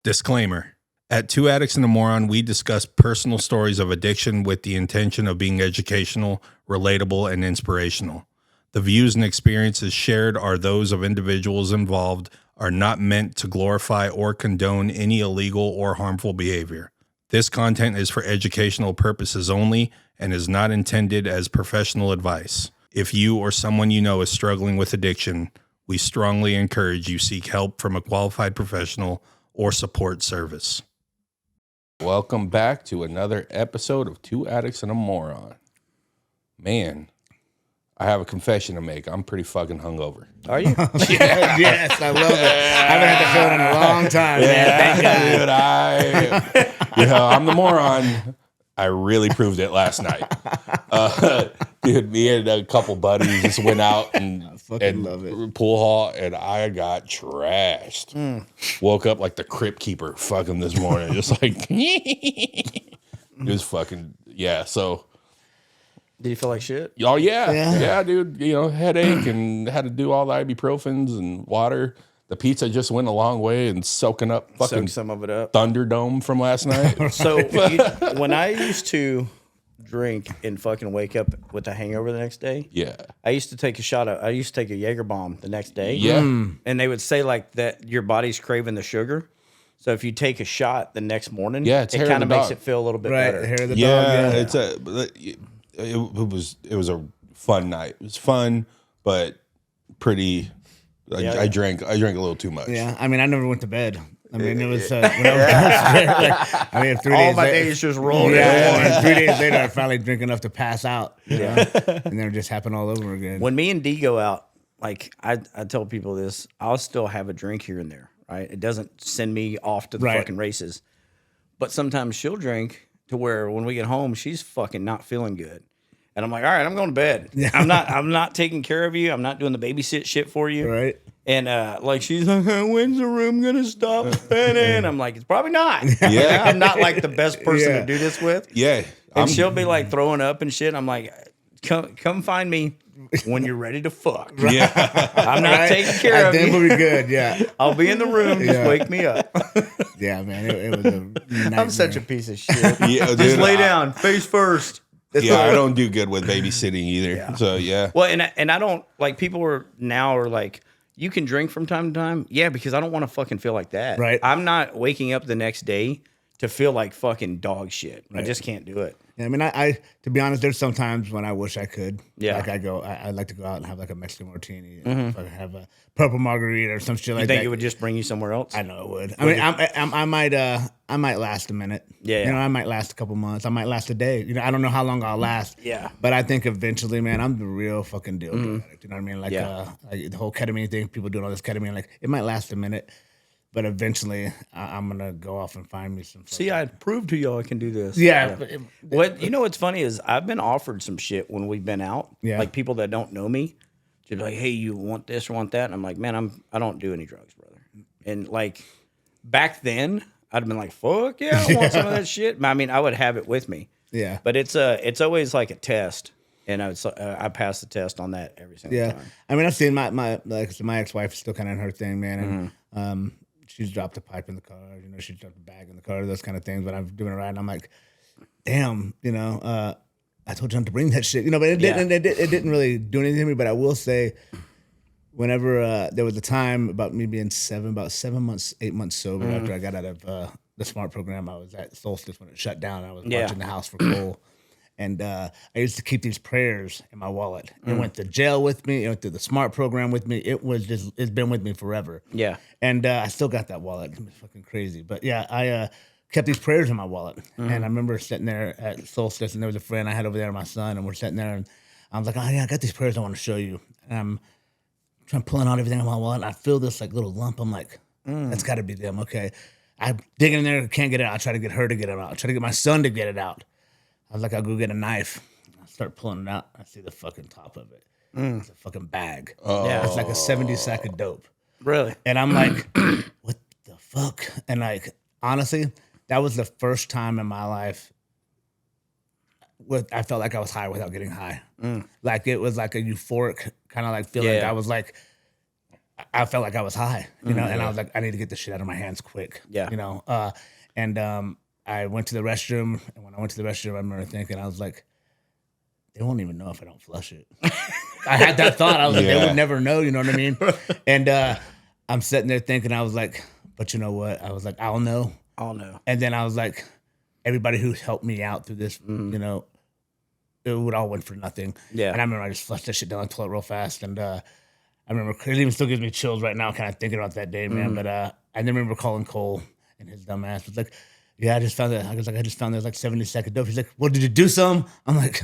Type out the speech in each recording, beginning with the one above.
Disclaimer. At Two Addicts and a Moron, we discuss personal stories of addiction with the intention of being educational, relatable, and inspirational. The views and experiences shared are those of individuals involved, are not meant to glorify or condone any illegal or harmful behavior. This content is for educational purposes only and is not intended as professional advice. If you or someone you know is struggling with addiction, we strongly encourage you seek help from a qualified professional or support service. Welcome back to another episode of Two Addicts and a Moron. Man, I have a confession to make. I'm pretty fucking hungover. Are you? Yes, I love it. I haven't had to feel it in a long time, man. Thank God. Dude, I'm the moron. I really proved it last night. Dude, me and a couple buddies just went out and love it. pool hall, and I got trashed. Woke up like the crypt keeper fucking this morning. Just like, it was fucking, yeah, so. Do you feel like shit? Oh, yeah, dude. You know, headache and had to do all the ibuprofens and water. The pizza just went a long way and soaking up fucking Soak some of it up. Thunderdome from last night. So when I used to drink and fucking wake up with a hangover the next day, Yeah. I used to take a Jaeger bomb the next day. Yeah. And they would say like that your body's craving the sugar. So if you take a shot the next morning, Yeah, it's it hair kind of of the makes dog. it feel a little bit Right, better. hair of the Yeah, dog. it was a fun night. It was fun, but pretty. I drank a little too much. Yeah, I mean, I never went to bed. I mean, it was when I was downstairs, I mean, 3 days All my later, days just rolled yeah, in. 3 days later, I finally drank enough to pass out. You know? And then it just happened all over again. When me and D go out, like I tell people this, I'll still have a drink here and there, right? It doesn't send me off to the fucking races. But sometimes she'll drink to where when we get home, she's fucking not feeling good. And I'm like, all right, I'm going to bed. Yeah. I'm not taking care of you. I'm not doing the babysit shit for you. Right. And like she's like, when's the room gonna stop spinning? I'm like, it's probably not. Yeah. I'm not like the best person to do this with. Yeah. And she'll be like throwing up and shit. I'm like, come find me when you're ready to fuck. Yeah. I'm not taking care of Then you. we'll be good. Yeah. I'll be in the room. Just wake me up. Yeah, man. It was a nightmare. I'm such a piece of shit. Yeah, Just dude, lay down, face first. Yeah, I don't do good with babysitting either. Yeah. So yeah. Well, and I don't like people are like, you can drink from time to time. Yeah, because I don't want to fucking feel like that. Right. I'm not waking up the next day to feel like fucking dog shit. I just can't do it. Yeah, I mean, I to be honest, there's sometimes when I wish I could. Yeah. Like I like to go out and have like a Mexican martini, fucking have a purple margarita or some shit like You think that. it would just bring you somewhere else? I know it would. I mean, I might last a minute. Yeah. You know, I might last a couple months. I might last a day. You know, I don't know how long I'll last. Yeah. But I think eventually, man, I'm the real fucking deal. Addict, you know what I mean? Like, like the whole ketamine thing, people doing all this ketamine, like it might last a minute, but eventually I'm gonna go off and find me some. See, I proved to y'all I can do this. Yeah. What you know? What's funny is I've been offered some shit when we've been out. Yeah. Like people that don't know me, to be like, "Hey, you want this or want that?" And I'm like, "Man, I don't do any drugs, brother." And like back then, I'd have been like, "Fuck yeah, I want some of that shit." I mean, I would have it with me. Yeah. But it's always like a test, and I pass the test on that every single time. I mean, I've seen my ex-wife is still kind of in her thing, man, and she's dropped a pipe in the car, you know, she's dropped a bag in the car, those kind of things. But I'm doing it right, and I'm like, damn, you know, I told you not to bring that shit, you know. But it didn't really do anything to me. But I will say, whenever there was a time about me being 8 months sober after I got out of the SMART program, I was at Solstice when it shut down. I was watching the house for Cole. And I used to keep these prayers in my wallet. It went to jail with me. It went through the SMART program with me. It's been with me forever. Yeah. And I still got that wallet. It's fucking crazy. But yeah, I kept these prayers in my wallet. And I remember sitting there at Solstice, and there was a friend I had over there, my son, and we're sitting there, and I was like, oh yeah, I got these prayers I want to show you. And I'm trying pulling out everything in my wallet, and I feel this like little lump. I'm like, that's got to be them. Okay. I dig in there, can't get it out. I try to get her to get it out. I try to get my son to get it out. I was like, I'll go get a knife. I start pulling it out. I see the fucking top of it. It's a fucking bag. Yeah. It's like a 70 sack of dope. Really? And I'm like, what the fuck? And like, honestly, that was the first time in my life I felt like I was high without getting high. Like it was like a euphoric kind of like feeling. Yeah. I was like, I felt like I was high, you know, and I was like, I need to get this shit out of my hands quick. Yeah. You know, and I went to the restroom, and when I went to the restroom, I remember thinking, I was like, they won't even know if I don't flush it. I had that thought. I was like, they would never know, you know what I mean? And I'm sitting there thinking, I was like, but you know what? I was like, I'll know. I'll know. And then I was like, everybody who helped me out through this, you know, it would all went for nothing. Yeah. And I remember I just flushed that shit down the toilet real fast. And I remember it even still gives me chills right now, kind of thinking about that day, man. But I remember calling Cole, and his dumb ass was like, yeah, I just found that. I was like, I just found there's like 70-second dope. He's like, well, did you do some? I'm like,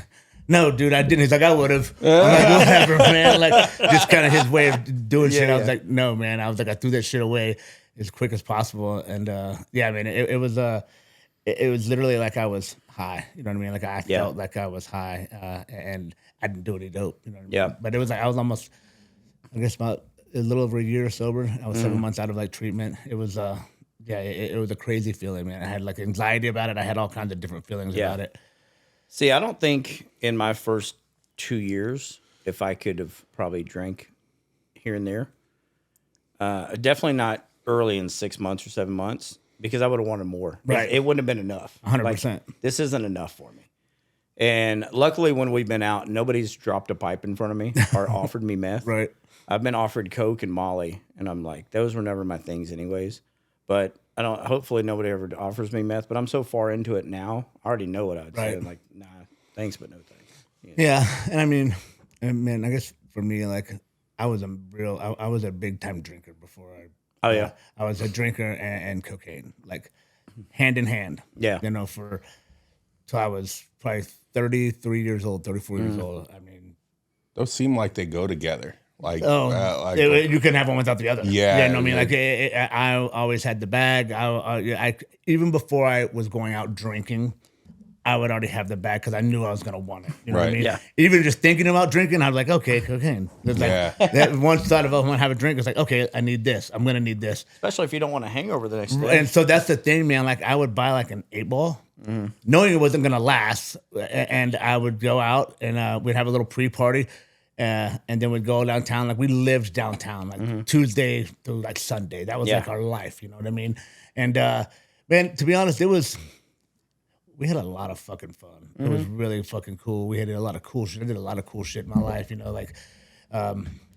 no, dude, I didn't. He's like, I would have. I'm like, whatever, man. Like, just kind of his way of doing shit. I was like, no, man. I was like, I threw that shit away as quick as possible. And yeah, I mean, it was literally like I was high. You know what I mean? Like I felt like I was high, and I didn't do any dope. You know what I mean? Yeah. But it was like I was almost, I guess, about a little over a year sober. I was 7 months out of like treatment. It was it was a crazy feeling, man. I had like anxiety about it. I had all kinds of different feelings about it. See, I don't think in my first 2 years, if I could have probably drank here and there, definitely not early in 6 months or 7 months, because I would have wanted more. Right. It wouldn't have been enough. 100%. Like, this isn't enough for me. And luckily, when we've been out, nobody's dropped a pipe in front of me or offered me meth. Right. I've been offered Coke and Molly, and I'm like, those were never my things anyways. But I don't. Hopefully, nobody ever offers me meth. But I'm so far into it now, I already know what I'd say. I'm like, nah, thanks, but no thanks. You know? Yeah, and I mean, man, I guess for me, like, I was I was a big time drinker before Oh yeah, I was a drinker and cocaine, like hand in hand. Yeah. You know, till I was probably 33 years old, 34 years old. I mean, Those seem like they go together. Like, you couldn't have one without the other. Yeah, you know what I mean? Like, I always had the bag. I even before I was going out drinking, I would already have the bag because I knew I was gonna want it. You know what I Right. mean? Yeah. Even just thinking about drinking, I was like, okay, cocaine. It's like that once thought of, oh, I'm gonna have a drink. It's like, okay, I need this. I'm gonna need this. especially if you don't want a hangover the next day. And so that's the thing, man. Like, I would buy like an 8-ball, knowing it wasn't gonna last, and I would go out and we'd have a little pre-party. And then we'd go downtown. Like, we lived downtown, like Tuesday through like Sunday. That was like our life, you know what I mean? And man, to be honest, we had a lot of fucking fun. It was really fucking cool. We had a lot of cool shit. I did a lot of cool shit in my life, you know, like,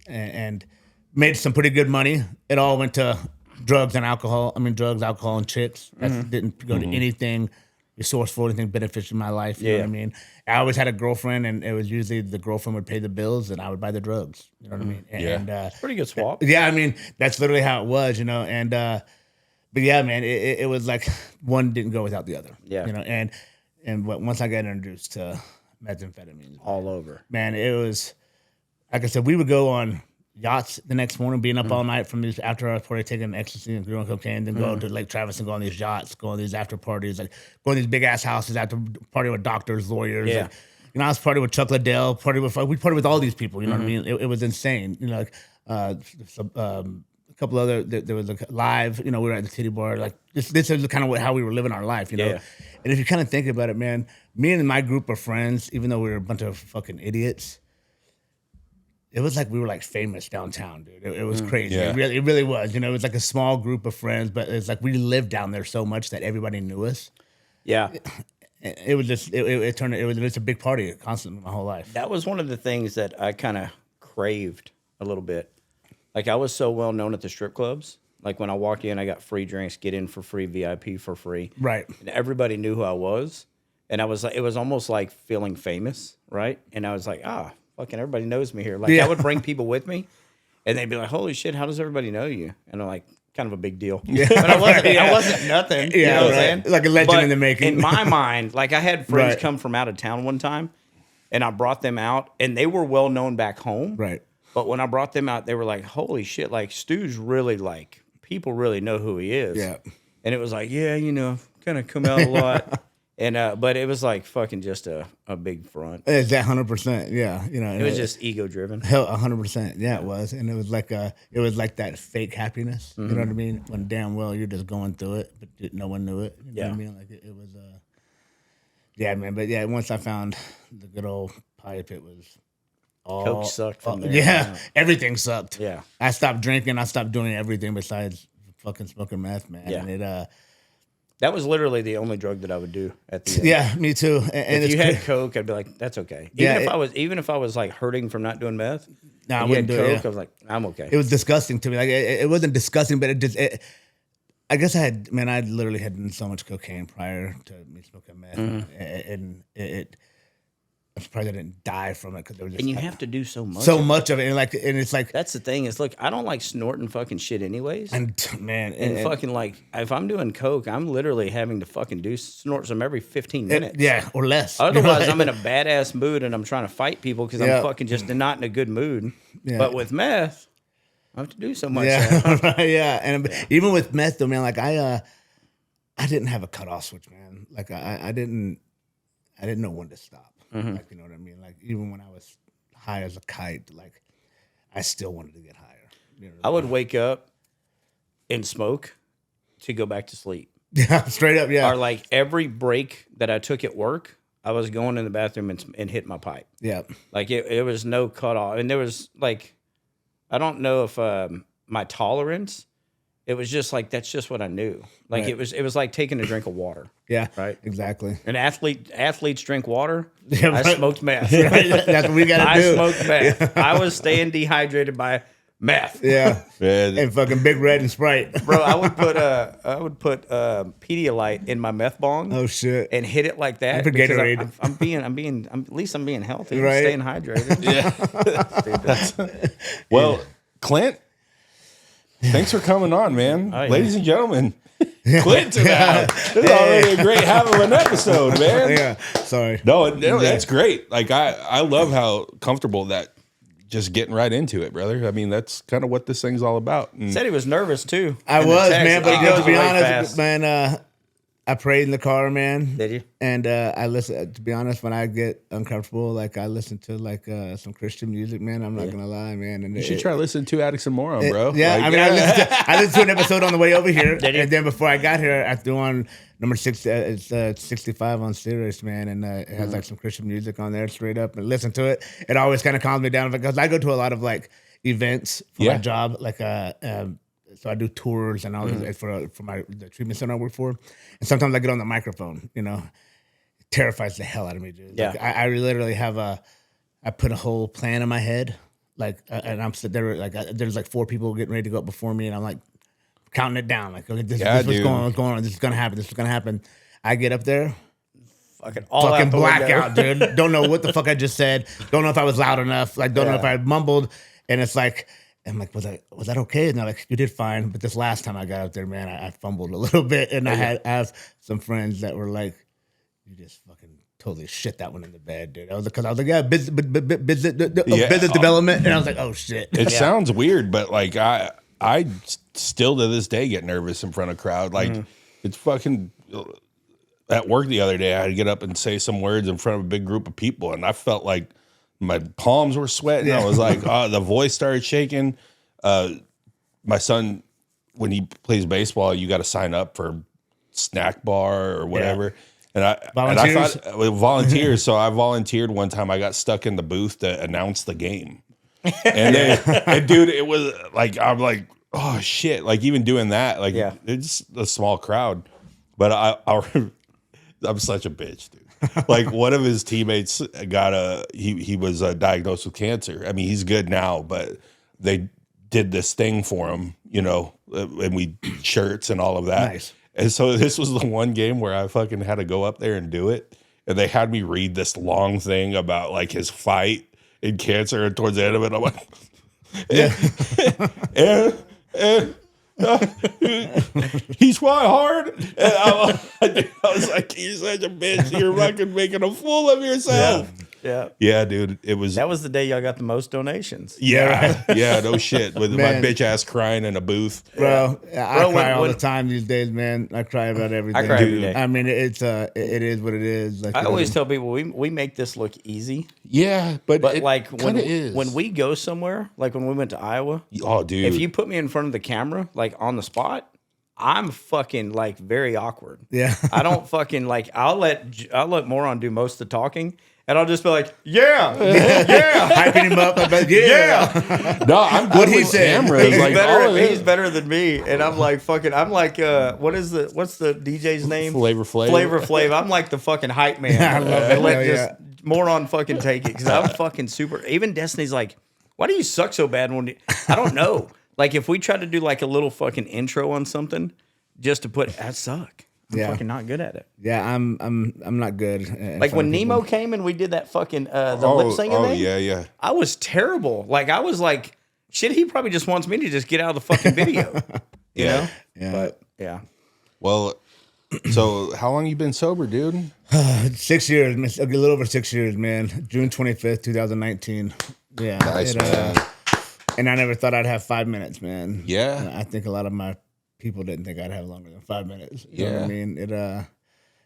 and made some pretty good money. It all went to drugs, alcohol, and chicks. That didn't go to anything resourceful, anything beneficial in my life. You know what I mean? I always had a girlfriend, and it was usually the girlfriend would pay the bills, and I would buy the drugs. You know what I mean? And Pretty good swap. yeah, I mean, that's literally how it was, you know. And but yeah, man, it was like one didn't go without the other. Yeah. You know, and once I got introduced to methamphetamines, All over. man, it was like I said, we would go on yachts the next morning, being up all night from these after hours party, taking ecstasy and doing cocaine, then go to Lake Travis and go on these yachts, go on these after parties, like go on these big ass houses after party with doctors, lawyers. Yeah. Like, you know, I was partying with Chuck Liddell, we partied with all these people. You know what I mean? It was insane. You know, like a couple other there was like live. You know, we were at the titty bar. Like this is kind of how we were living our life. You know, Yeah. and if you kind of think about it, man, me and my group of friends, even though we were a bunch of fucking idiots, it was like we were like famous downtown, dude. It was crazy. Yeah. It really was. You know, it was like a small group of friends, but it's like we lived down there so much that everybody knew us. Yeah. It was just it turned it was just a big party constantly my whole life. That was one of the things that I kind of craved a little bit. Like, I was so well known at the strip clubs. Like, when I walked in, I got free drinks, get in for free, VIP for free. Right. And everybody knew who I was. And I was like, it was almost like feeling famous, right? And I was like, fucking everybody knows me here. Like, I would bring people with me, and they'd be like, holy shit, how does everybody know you? And I'm like, kind of a big deal. Yeah. But I wasn't nothing. You know what I'm saying? Like a legend But in the making. In my mind, like, I had friends Right. come from out of town one time, and I brought them out, and they were well known back home. Right. But when I brought them out, they were like, holy shit, like, Stu's really, like, people really know who he is. Yeah. And it was like, yeah, you know, kind of come out a lot. And but it was like fucking just a big front. It's that 100%. Yeah. You know, It was just ego driven. hell 100%. Yeah, it was. And it was like that fake happiness. You know what I mean? When damn well you're just going through it, but no one knew it. You know what I mean? Like it was yeah, man. But yeah, once I found the good old pipe, it was Coke sucked from there. Yeah, everything sucked. Yeah. I stopped drinking. I stopped doing everything besides fucking smoking meth, man. Yeah. And it, That was literally the only drug that I would do at the end. yeah, me too. And If it's you had Coke, I'd be like, that's okay. Even Yeah, if I was like hurting from not doing meth, I and you had wouldn't do Coke, it. Yeah. I was like, I'm okay. It was disgusting to me. Like it wasn't disgusting, but I guess I literally had done so much cocaine prior to me smoking meth, and I'm surprised I didn't die from it because there was just And you have to do so much. of it, and it's like, That's the thing is, look, I don't like snorting fucking shit anyways. and man, And fucking like, if I'm doing coke, I'm literally having to fucking snort some every 15 minutes. yeah, or less. Otherwise, I'm in a badass mood and I'm trying to fight people because Yeah. I'm fucking just not in a good mood. Yeah. But with meth, I have to do so much. Yeah, right, yeah, and even with meth though, man, like I didn't have a cutoff switch, man. Like I didn't know when to stop. Like, you know what I mean? Like even when I was high as a kite, like I still wanted to get higher. You know what I would wake up and smoke to go back to sleep. yeah, straight up, yeah, Or like every break that I took at work, I was going in the bathroom and hit my pipe. yeah, Like it was no cutoff. And there was like, I don't know if my tolerance, it was just like, that's just what I knew. Like Right. it was like taking a drink of water. yeah, Right. exactly. And athletes drink water. Yeah, I right. smoked meth. Right, that's what we gotta do. I smoked meth. I was staying dehydrated by meth. Yeah, Man, and fucking Big Red and Sprite. Bro, I would put Pedialyte in my meth bong. Oh shit! And hit it like that. For because Gatorade. At least I'm being healthy. Right. I'm staying hydrated. Stupid. well, Clint, thanks for coming on, man. Oh, yeah. Ladies and gentlemen, Clint's in the house. This is already a great half of an episode, man. Yeah, sorry. No, that's great. Like I love how comfortable that just getting right into it, brother. I mean, that's kind of what this thing's all about. And Said he was nervous too. I in the was, text. man, but He goes to be away honest, fast. man, I prayed in the car, man. Did you? And I listen. To be honest, when I get uncomfortable, like I listen to like some Christian music, man. I'm not gonna lie, man. And you should try listening to Addicts and Moron, bro. Yeah, Like, I mean, I listened to an episode on the way over here, Did you? and then before I got here, I threw on number 6. It's 65 on Sirius, man, and it has like some Christian music on there, straight up. And listen to it. It always kind of calms me down because I go to a lot of like events for my job, like so I do tours and all this for the treatment center I work for, and sometimes I get on the microphone. You know, it terrifies the hell out of me, dude. Yeah. Like, I literally have I put a whole plan in my head, like, and I'm sitting there like there's like 4 people getting ready to go up before me, and I'm like counting it down, like, okay, this what's dude. going on, this is gonna happen, this is gonna happen. I get up there, Fucking all fucking out the blackout, window. dude. Don't know what the fuck I just said. Don't know if I was loud enough. Like, don't know if I mumbled. And it's like, I'm like, was that okay? And they're like, you did fine. But this last time I got up there, man, I fumbled a little bit. And I have some friends that were like, you just fucking totally shit that one in the bed, dude. I was like, yeah, business development. And I was like, oh shit. It sounds weird, but like I still to this day get nervous in front of crowd. Like it's fucking at work the other day. I had to get up and say some words in front of a big group of people, and I felt like my palms were sweating. I was like, the voice started shaking. My son, when he plays baseball, you got to sign up for snack bar or whatever. And I thought volunteers. So I volunteered one time. I got stuck in the booth to announce the game. And dude, it was like, I'm like, oh shit. Like even doing that, like it's a small crowd, but I'm such a bitch, dude. Like one of his teammates got he was diagnosed with cancer. I mean, he's good now, but they did this thing for him, you know, and we shirts and all of that. Nice. And so this was the one game where I fucking had to go up there and do it. And they had me read this long thing about like his fight in cancer. And towards the end of it, I'm like, he's fought hard. And I was like, you're such a bitch. You're fucking making a fool of yourself. Yeah, dude. That was the day y'all got the most donations. Yeah, no shit. With my bitch ass crying in a booth. Bro, I Bro, cry all when- the time these days, man. I cry about everything. I cry every day. I mean, it is what it is. Like, I always tell people we make this look easy, Yeah, but it like when is. when we go somewhere, like when we went to Iowa, Oh, dude. if you put me in front of the camera, like on the spot, I'm fucking like very awkward. Yeah. I don't fucking like. I'll let Moron do most of the talking, and I'll just be like, yeah, hyping him up. I bet, yeah. No, I'm good with cameras. He's, like, he's better than me, and I'm like what's the DJ's name? Flavor Flav. Flavor Flav. I'm like the fucking hype man. I love it. Let just moron fucking take it because I'm fucking super. Even Destiny's like, why do you suck so bad when I don't know. Like if we try to do like a little fucking intro on something, just to put I suck. I'm fucking not good at it. Yeah, I'm not good. Like when Nemo came and we did that fucking the lip syncing thing. Yeah. I was terrible. Like I was like, shit. He probably just wants me to just get out of the fucking video. You know? Yeah. But yeah. Well, so how long you been sober, dude? 6 years, a little over 6 years, man. June 25th, 2019. Yeah. Nice, man. And I never thought I'd have 5 minutes, man. Yeah. I think a lot of my people didn't think I'd have longer than 5 minutes. You know what I mean?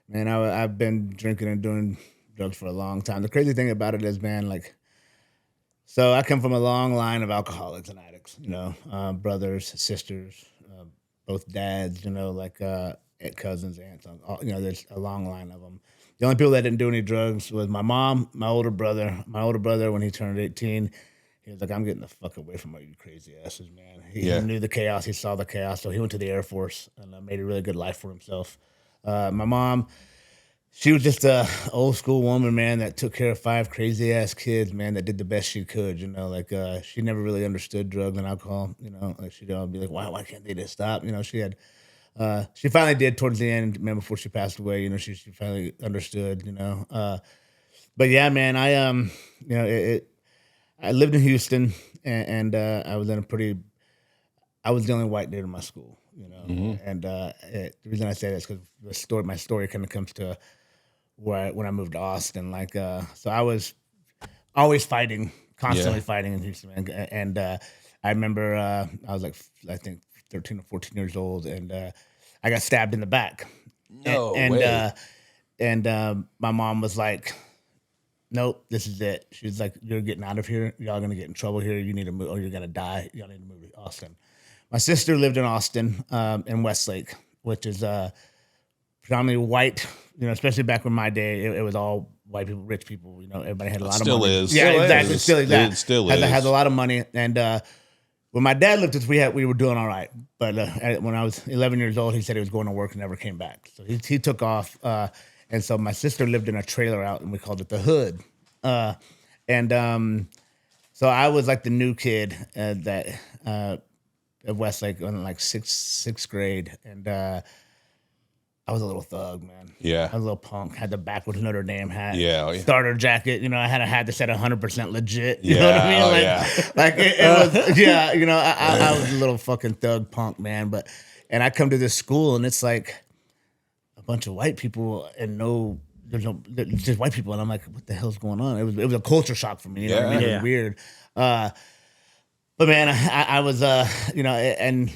Man, I've been drinking and doing drugs for a long time. The crazy thing about it is, man, like, so I come from a long line of alcoholics and addicts, you know, brothers, sisters, both dads, you know, like cousins, aunts, you know, there's a long line of them. The only people that didn't do any drugs was my mom, my older brother. My older brother, when he turned 18, he was like, I'm getting the fuck away from all you crazy asses, man. He knew the chaos. He saw the chaos. So he went to the Air Force and made a really good life for himself. My mom, she was just a old school woman, man, that took care of 5 crazy ass kids, man, that did the best she could, you know, like she never really understood drugs and alcohol, you know, like she'd be like, why can't they just stop? You know, she finally did towards the end, man, before she passed away, you know, she finally understood, you know. But yeah, man, you know, I lived in Houston, and I was I was the only white dude in my school, you know. Mm-hmm. And the reason I say that is because my story kind of comes to when I moved to Austin. Like, so I was always fighting, constantly fighting in Houston, man. And I remember I was like, I think 13 or 14 years old, and I got stabbed in the back. No way. And my mom was like, nope, this is it. She's like, you're getting out of here. Y'all gonna get in trouble here. You need to move, or you're gonna die. Y'all need to move to Austin. My sister lived in Austin, in Westlake, which is predominantly white. You know, especially back in my day, it was all white people, rich people. You know, everybody had a lot of money. Still is. Yeah, exactly. Still is that. It still is. Has a lot of money. And when my dad lived with us, we were doing all right. But when I was 11 years old, he said he was going to work and never came back. So he took off. And so my sister lived in a trailer out, and we called it the hood. So I was like the new kid that at Westlake in like sixth grade, and I was a little thug, man. Yeah, I was a little punk. Had the backwards Notre Dame hat. Yeah, Starter jacket. You know, I had a hat that said 100% legit. You know what I mean? Like it was. Yeah, you know, I was a little fucking thug punk, man. And I come to this school, and it's like a bunch of white people, and there's just white people, and I'm like, what the hell's going on? It was a culture shock for me. You know what I mean? It was weird. But man, I was, you know, and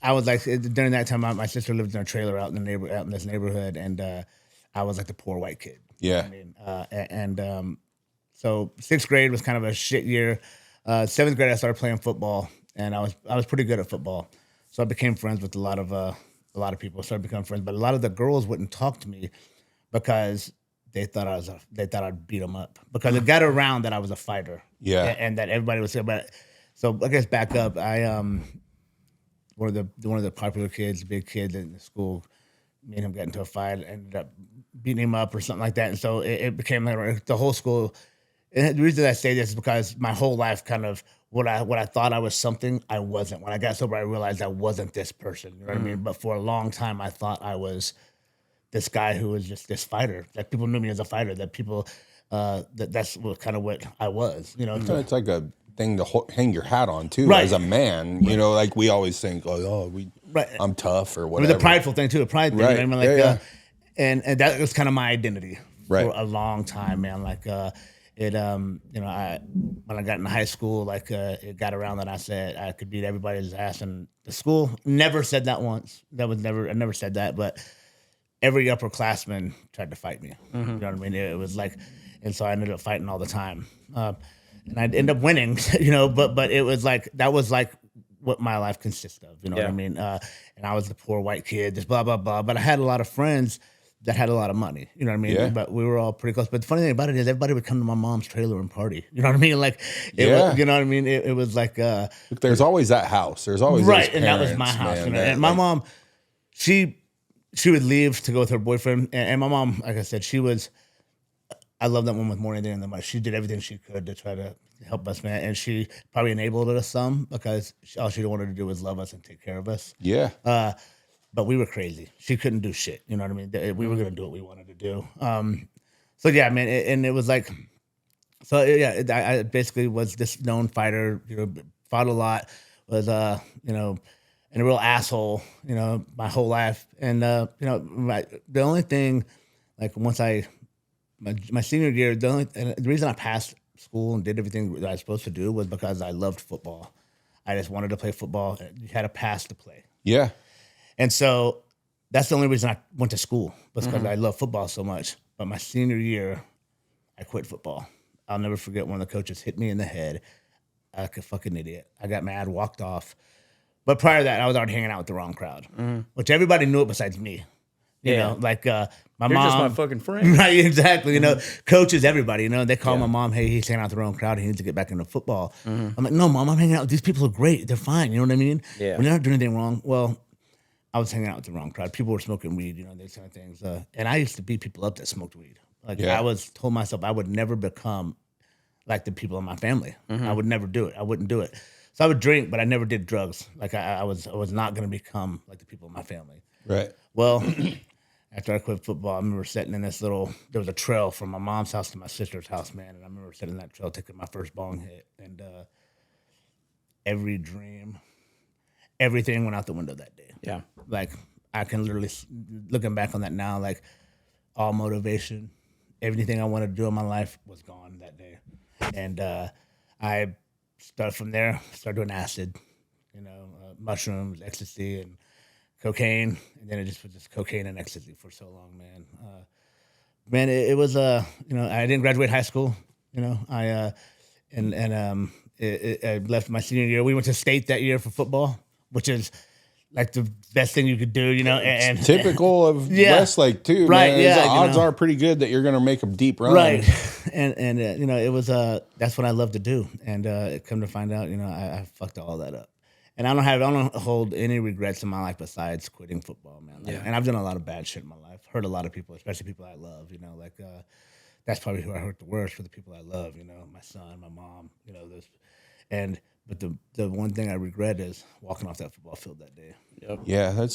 I was like, during that time, my sister lived in a trailer out in this neighborhood, and I was like the poor white kid. Yeah. You know what I mean? So 6th grade was kind of a shit year. 7th grade, I started playing football, and I was pretty good at football. So I became friends with a lot of people. Started becoming friends, but a lot of the girls wouldn't talk to me because they thought I'd beat them up, because it got around that I was a fighter. Yeah, and that everybody would say about it. So I guess back up, I one of the popular kids, big kid in the school, me and him got into a fight, ended up beating him up or something like that, and so it became like the whole school. And the reason I say this is because my whole life, kind of what I thought I was something, I wasn't. When I got sober, I realized I wasn't this person. You know what I mean? But for a long time, I thought I was this guy who was just this fighter. That people knew me as a fighter. That people, that's kind of what I was. You know, so it's like a thing to hang your hat on too, right. As a man. You know, like we always think, right. I'm tough or whatever. It was a prideful thing too, a pride thing. Right. You know what I mean? Like, and that was kind of my identity right. for a long time, man. Like, you know, when I got into high school, like, it got around that I said I could beat everybody's ass in the school. Never said that once. I never said that, but every upperclassman tried to fight me. Mm-hmm. You know what I mean? It was like, and so I ended up fighting all the time. And I'd end up winning, you know, but it was like, that was like what my life consists of, you know what I mean? And I was the poor white kid, just blah, blah, blah. But I had a lot of friends that had a lot of money. You know what I mean? Yeah. But we were all pretty close. But the funny thing about it is everybody would come to my mom's trailer and party. You know what I mean? Like, you know what I mean? It was like, There's always that house. There's always right. those And that was my parents, house. man, You know? that, And my like, mom, she would leave to go with her boyfriend. And my mom, like I said, I love that woman with more than anything in the life. She did everything she could to try to help us, man. And she probably enabled us some because all she wanted to do was love us and take care of us. Yeah. But we were crazy. She couldn't do shit. You know what I mean? We were going to do what we wanted to do. So yeah, man. And it was like, so yeah, I basically was this known fighter, you know, fought a lot, was, you know, and a real asshole, you know, my whole life. And, you know, the only thing, like once my senior year, and the reason I passed school and did everything that I was supposed to do was because I loved football. I just wanted to play football. You had to pass to play. Yeah. And so that's the only reason I went to school was because I love football so much. But my senior year, I quit football. I'll never forget one of the coaches hit me in the head. Like a fucking idiot. I got mad, walked off. But prior to that, I was already hanging out with the wrong crowd, which everybody knew it besides me. You know, like my You're mom. just my fucking friend. Right, exactly. You know, coaches, everybody, you know, they call my mom, hey, he's hanging out with the wrong crowd. He needs to get back into football. I'm like, no, mom, I'm hanging out with these people are great. They're fine. You know what I mean? Yeah. When they're not doing anything wrong. Well, I was hanging out with the wrong crowd. People were smoking weed, you know, those kind of things. And I used to beat people up that smoked weed. Like I was told myself I would never become like the people in my family. I would never do it. I wouldn't do it. So I would drink, but I never did drugs. Like I was not going to become like the people in my family. Right. Well, after I quit football, I remember sitting in this there was a trail from my mom's house to my sister's house, man. And I remember sitting in that trail, taking my first bong hit. And every dream, everything went out the window that day. Yeah. Like I can literally, looking back on that now, like all motivation, everything I wanted to do in my life was gone that day. And I started from there, started doing acid, you know, mushrooms, ecstasy, and cocaine. And then it just was just cocaine and ecstasy for so long, man. Man, it was, you know, I didn't graduate high school, you know, I left my senior year. We went to state that year for football, which is like the best thing you could do, you know. And Typical of Westlake too, right? Man. Yeah, the odds are pretty good that you're going to make a deep run, right? And you know, it was that's what I love to do. And come to find out, you know, I fucked all that up. And I don't hold any regrets in my life besides quitting football, man. Like, and I've done a lot of bad shit in my life. Hurt a lot of people, especially people I love. You know, like that's probably who I hurt the worst, for the people I love. You know, my son, my mom. You know, but the one thing I regret is walking off that football field that day. Yep. Yeah,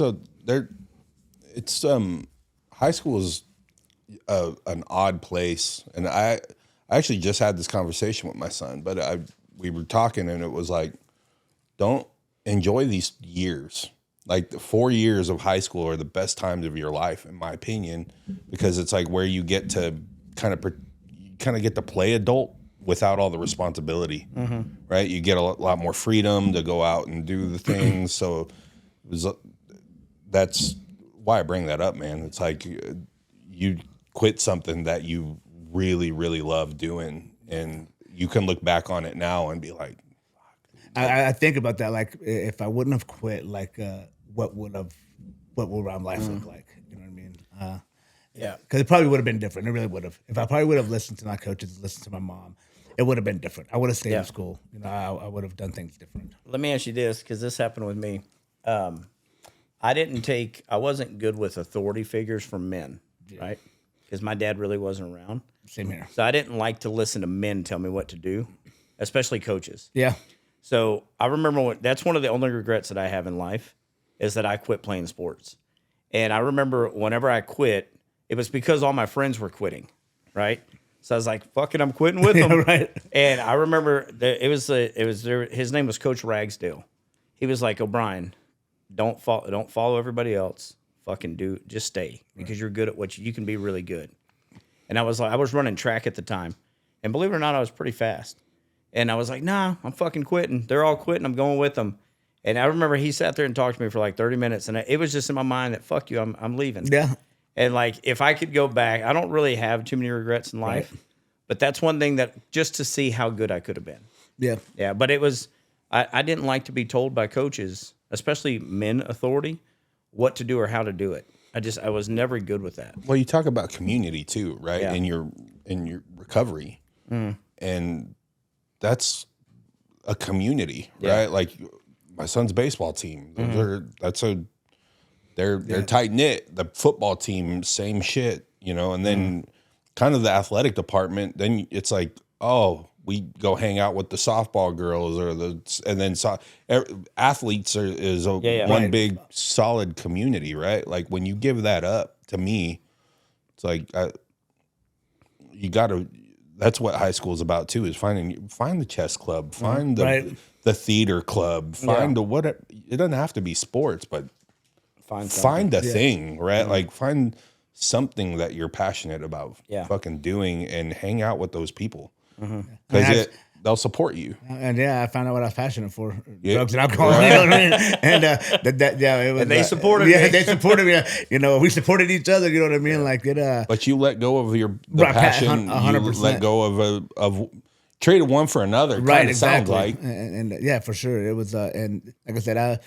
it's high school is an odd place, and I actually just had this conversation with my son, but we were talking, and it was like, don't enjoy these years. Like the 4 years of high school are the best times of your life, in my opinion, because it's like where you get to kind of get to play adult without all the responsibility, right? You get a lot more freedom to go out and do the things. So that's why I bring that up, man. It's like you quit something that you really, really love doing, and you can look back on it now and be like, I think about that. Like if I wouldn't have quit, like what would my life look like? You know what I mean? Yeah, because it probably would have been different. It really would have. If I probably would have listened to my coaches, listened to my mom, it would have been different. I would have stayed in school. You know, I would have done things different. Let me ask you this, because this happened with me. I wasn't good with authority figures from men, right? Because my dad really wasn't around. Same here. So I didn't like to listen to men tell me what to do, especially coaches. Yeah. So I remember that's one of the only regrets that I have in life is that I quit playing sports. And I remember whenever I quit, it was because all my friends were quitting, right? So I was like, "Fuck it, I'm quitting with them." Right. And I remember his name was Coach Ragsdale. He was like, "O'Brien, don't follow everybody else. Fucking just stay, because you're good at what you can be really good." And I was running track at the time, and believe it or not, I was pretty fast. And I was like, "Nah, I'm fucking quitting. They're all quitting. I'm going with them." And I remember he sat there and talked to me for like 30 minutes, and it was just in my mind that, "Fuck you, I'm leaving." Yeah. And like, if I could go back, I don't really have too many regrets in life, but that's one thing that just to see how good I could have been. Yeah. Yeah. But it was, I didn't like to be told by coaches, especially men authority, what to do or how to do it. I was never good with that. Well, you talk about community too, right? Yeah. In your recovery, and that's a community, Yeah. right? Like my son's baseball team, they're tight knit. The football team, same shit, and then kind of the athletic department. Then it's like, oh, we go hang out with the softball girls and then athletes is one Right. big solid community, right? Like when you give that up, to me, it's like you got to. That's what high school is about too. Is find the chess club, find the theater club, find what. It doesn't have to be sports, but find a thing, right? Like find something that you're passionate about fucking doing and hang out with those people because they'll support you. And I found out what I was passionate for: drugs and alcohol. You know what I mean? And it was. And they supported me. Yeah, they supported me. We supported each other. You know what I mean? Like it. But you let go of the passion. 100%. You let go of traded one for another. Right. Exactly. Sounds like. And yeah, for sure, it was. And like I said, I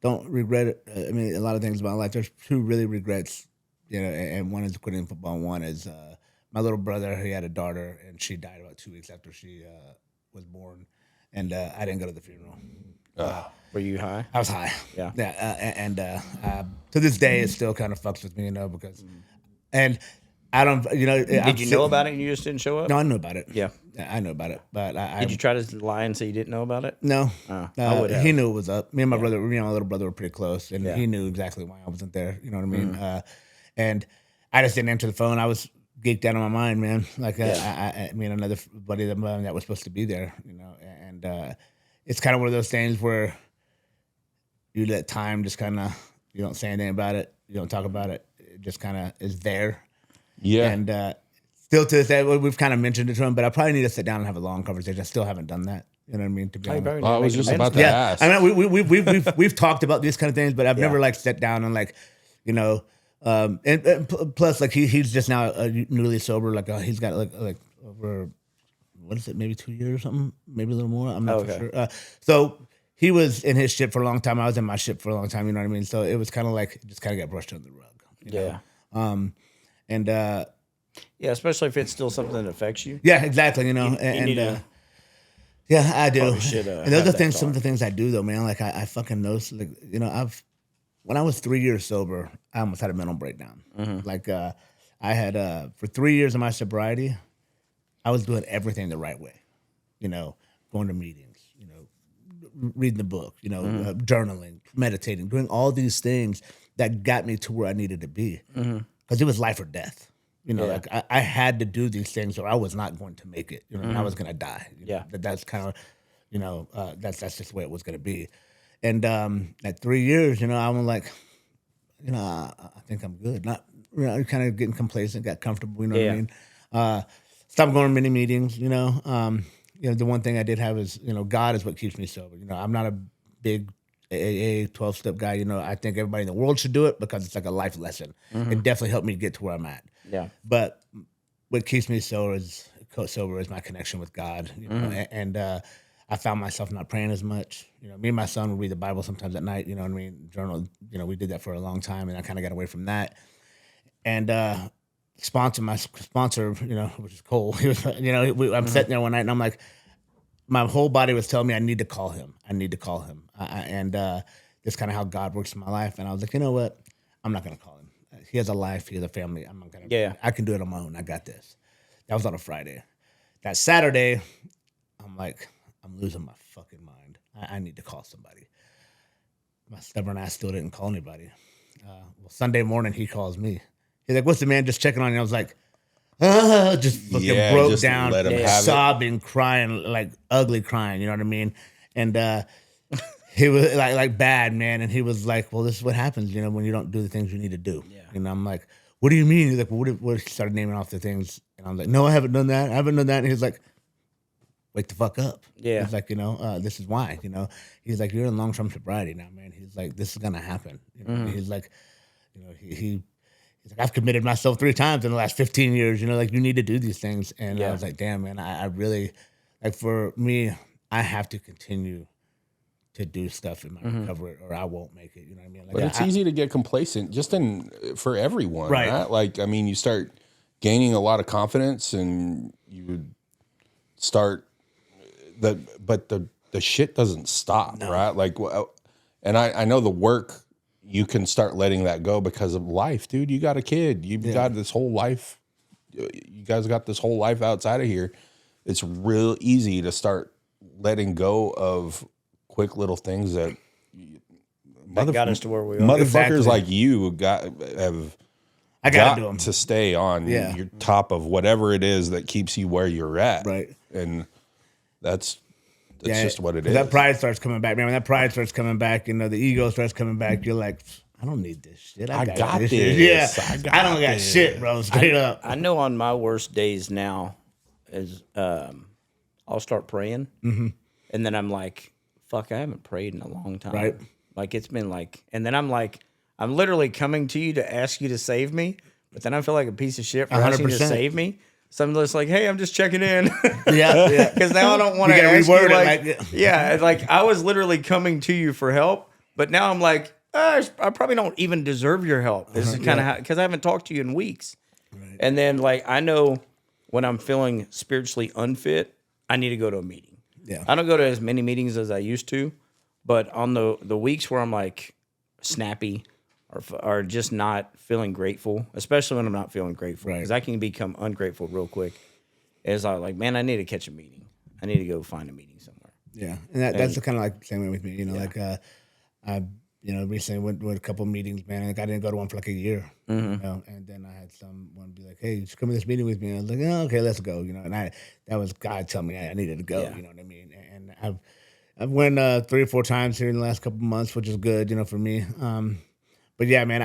don't regret it. I mean, a lot of things about life. There's two really regrets. And one is quitting football. And one is my little brother. He had a daughter, and she died about 2 weeks after she was born, and I didn't go to the funeral. Were you high? I was high. Yeah. And to this day, it still kind of fucks with me, because, and I don't, Did you know about it and you just didn't show up? No, I knew about it. Yeah. I knew about it, but Did you try to lie and say you didn't know about it? No. I would have. He knew it was up. Me and my brother, my little brother were pretty close, and he knew exactly why I wasn't there. You know what I mean? And I just didn't answer the phone. I was geeked out of my mind, man. Like I mean, another buddy of mine that was supposed to be there, and it's kind of one of those things where you let time just kind of, you don't say anything about it, you don't talk about it, it just kind of is there. Yeah. And still to this day, we've kind of mentioned it to him, but I probably need to sit down and have a long conversation. I still haven't done that. You know what I mean? To be honest. I was just about to ask. I mean, we've talked about these kind of things, but I've never like sat down and like, and plus, like he's just now newly sober. Like he's got like over, what is it, maybe 2 years or something, maybe a little more. I'm not for sure. So he was in his shit for a long time. I was in my shit for a long time. You know what I mean? So it was kind of like, just kind of got brushed under the rug. And especially if it's still something that affects you. Yeah, exactly. Yeah, I do. And those are things. Some of the things I do though, man. Like I fucking know. Like when I was 3 years sober, I almost had a mental breakdown. Like I had for 3 years of my sobriety, I was doing everything the right way. Going to meetings, reading the book, journaling, meditating, doing all these things that got me to where I needed to be. Because it was life or death. Like I had to do these things or I was not going to make it. I was going to die. That's kind of, that's just the way it was going to be. And at 3 years, I'm like, I think I'm good. Not, kind of getting complacent, got comfortable. You know what I mean? Stopped going to many meetings. The one thing I did have is, God is what keeps me sober. I'm not a big AA 12-step guy. I think everybody in the world should do it because it's like a life lesson. It definitely helped me get to where I'm at. Yeah. But what keeps me sober is my connection with God. And I found myself not praying as much. Me and my son would read the Bible sometimes at night. You know what I mean? Journal. We did that for a long time, and I kind of got away from that. And my sponsor, which is Cole. He was, I'm sitting there one night, and I'm like, my whole body was telling me I need to call him. And that's kind of how God works in my life. And I was like, you know what? I'm not gonna call him. He has a life. He has a family. I'm not gonna. Yeah. I can do it on my own. I got this. That was on a Friday. That Saturday, I'm like, I'm losing my fucking mind. I need to call somebody. My stubborn ass still didn't call anybody. Sunday morning, he calls me. He's like, what's the man? Just checking on you. I was like, just fucking broke down, sobbing, crying, like ugly crying. You know what I mean? And he was like bad, man. And he was like, well, this is what happens, when you don't do the things you need to do. Yeah. I'm like, what do you mean? He's like, well, what? He started naming off the things. And I'm like, no, I haven't done that. And he's like, wake the fuck up. Yeah. He's like, this is why, He's like, you're in long-term sobriety now, man. He's like, this is going to happen. He's like, he's like, I've committed myself 3 times in the last 15 years, like, you need to do these things. And I was like, damn, man, I really, like, for me, I have to continue to do stuff in my recovery, or I won't make it. You know what I mean? Like, But it's easy to get complacent, just for everyone, Right. right? Like, I mean, you start gaining a lot of confidence, and you start but the shit doesn't stop, right? Like, and I know the work, you can start letting that go because of life, dude. You got a kid, you've got this whole life. You guys got this whole life outside of here. It's real easy to start letting go of quick little things that got us to where we are. Motherfuckers Exactly. like you I gotta do them. to stay on your top of whatever it is that keeps you where you're at. Right. And that's just what it is. That pride starts coming back, man. When that pride starts coming back, you know, the ego starts coming back. You're like, I don't need this shit. I got this. Shit. Yeah, I don't got shit, bro. Straight up. I know on my worst days now is I'll start praying, and then I'm like, fuck, I haven't prayed in a long time. Right. Like it's been like, and then I'm like, I'm literally coming to you to ask you to save me, but then I feel like a piece of shit for asking you to 100%. save me. So I'm just like, hey, I'm just checking in. Yeah. Because now I don't want to You gotta ask you reword it, like, like I was literally coming to you for help, but now I'm like, I probably don't even deserve your help. This is kind of how, because I haven't talked to you in weeks. Right. And then like, I know when I'm feeling spiritually unfit, I need to go to a meeting. Yeah. I don't go to as many meetings as I used to, but on the weeks where I'm like snappy or just not feeling grateful, especially when I'm not feeling grateful, because I can become ungrateful real quick, is like, man, I need to catch a meeting. I need to go find a meeting somewhere. Yeah. And that's kind of like the same way with me, you know, like I, you know, recently went to a couple meetings, man. Like I didn't go to one for like a year, you know, and then I had someone be like, hey, you should come to this meeting with me. And I was like, oh, okay, let's go, you know, and that was God telling me I needed to go, you know what I mean? And I've went 3 or 4 times here in the last couple of months, which is good, you know, for me. But yeah, man,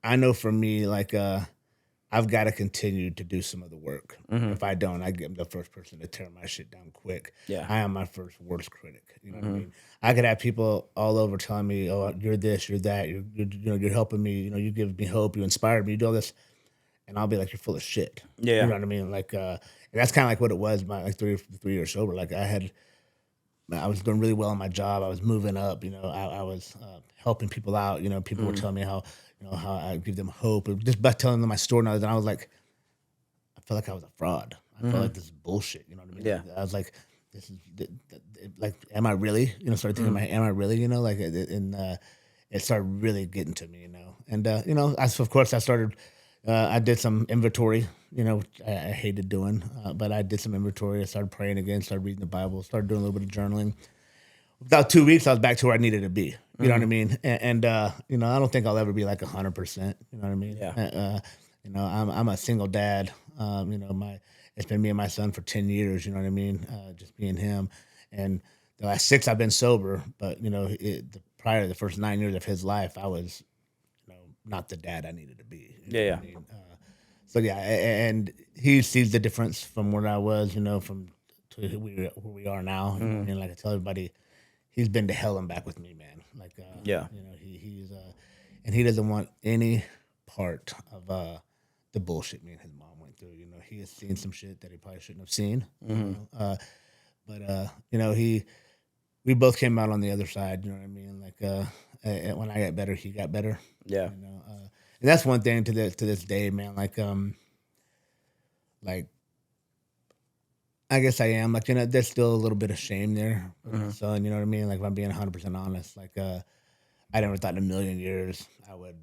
I know for me, like, I've got to continue to do some of the work. If I don't, I get the first person to tear my shit down quick. Yeah. I am my first worst critic. You know what I mean? I could have people all over telling me, "Oh, you're this, you're that. You're helping me. You know, you give me hope. You inspired me. You do all this," and I'll be like, "You're full of shit." Yeah. You know what I mean? Like, and that's kind of like what it was. My like 3 years sober. Like I was doing really well in my job. I was moving up. You know, I was helping people out. You know, people were telling me how I give them hope, or just by telling them my story. And I was like, I felt like I was a fraud. I felt like this is bullshit. You know what I mean? Yeah. I was like, this is like, am I really? You know, started thinking, am I really? You know, like, and it started really getting to me. You know, and you know, of course, I started. I did some inventory. You know, I hated doing, but I did some inventory. I started praying again. Started reading the Bible. Started doing a little bit of journaling. About 2 weeks, I was back to where I needed to be. You know what I mean? And you know, I don't think I'll ever be like 100%. You know what I mean? Yeah. You know, I'm a single dad. You know, it's been me and my son for 10 years. You know what I mean? Just me and him. And the last 6 I've been sober. But you know, prior to the first 9 years of his life, I was, you know, not the dad I needed to be. You know what I mean? So yeah, and he sees the difference from where I was, you know, to where we are now. You know what I mean? Like I tell everybody, he's been to hell and back with me, man. Like, you know, he's and he doesn't want any part of the bullshit me and his mom went through. You know, he has seen some shit that he probably shouldn't have seen. You know? But you know, we both came out on the other side. You know what I mean? Like, when I got better, he got better. Yeah. You know, and that's one thing to this day, man. Like, I guess I am. Like, you know, there's still a little bit of shame there with my son. You know what I mean? Like, if I'm being 100% honest, like, I never thought in a million years I would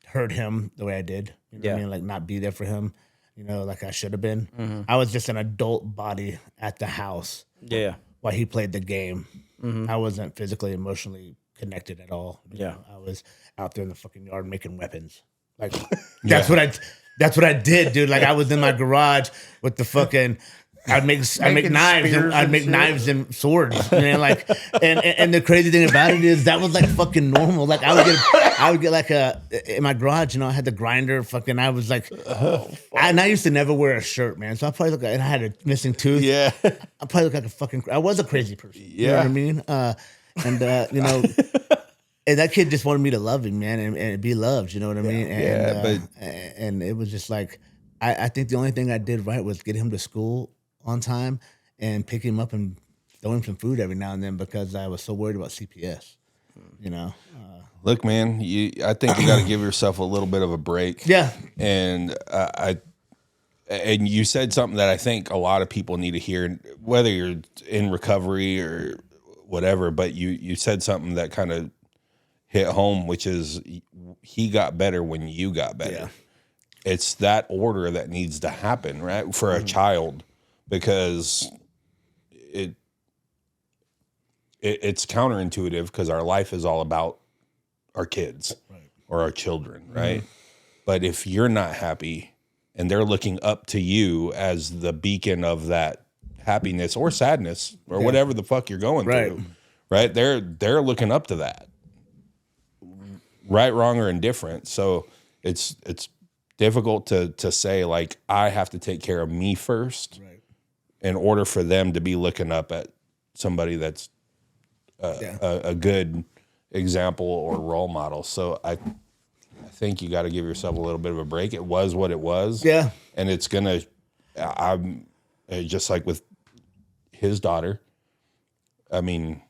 hurt him the way I did. You know what I mean? Like, not be there for him. You know, like I should have been. I was just an adult body at the house. Yeah. While he played the game, I wasn't physically, emotionally connected at all. You know, I was out there in the fucking yard making weapons. Like that's what I did, dude. Like I was in my garage with the fucking. I'd make knives and swords, man. Like, and the crazy thing about it is that was like fucking normal. Like I would get like in my garage, you know, I had the grinder. Fucking, I was like, and I used to never wear a shirt, man. So I probably look like, and I had a missing tooth. Yeah, I probably look like a fucking. I was a crazy person. You know what I mean? You know. And that kid just wanted me to love him, man, and be loved. You know what I mean? And it was just like, I think the only thing I did right was get him to school on time and pick him up and throw him some food every now and then because I was so worried about CPS. You know. Look, man, I think you got to give yourself a little bit of a break. Yeah. And and you said something that I think a lot of people need to hear, whether you're in recovery or whatever. But you said something that kind of hit home, which is he got better when you got better. Yeah. It's that order that needs to happen, right, for a child, because it's counterintuitive because our life is all about our kids or our children, right? But if you're not happy and they're looking up to you as the beacon of that happiness or sadness or whatever the fuck you're going through, right? They're looking up to that, right, wrong, or indifferent. So it's difficult to say, like, I have to take care of me first in order for them to be looking up at somebody that's a good example or role model. So I think you got to give yourself a little bit of a break. It was what it was. Yeah. And it's going to, I'm just like with his daughter. I mean,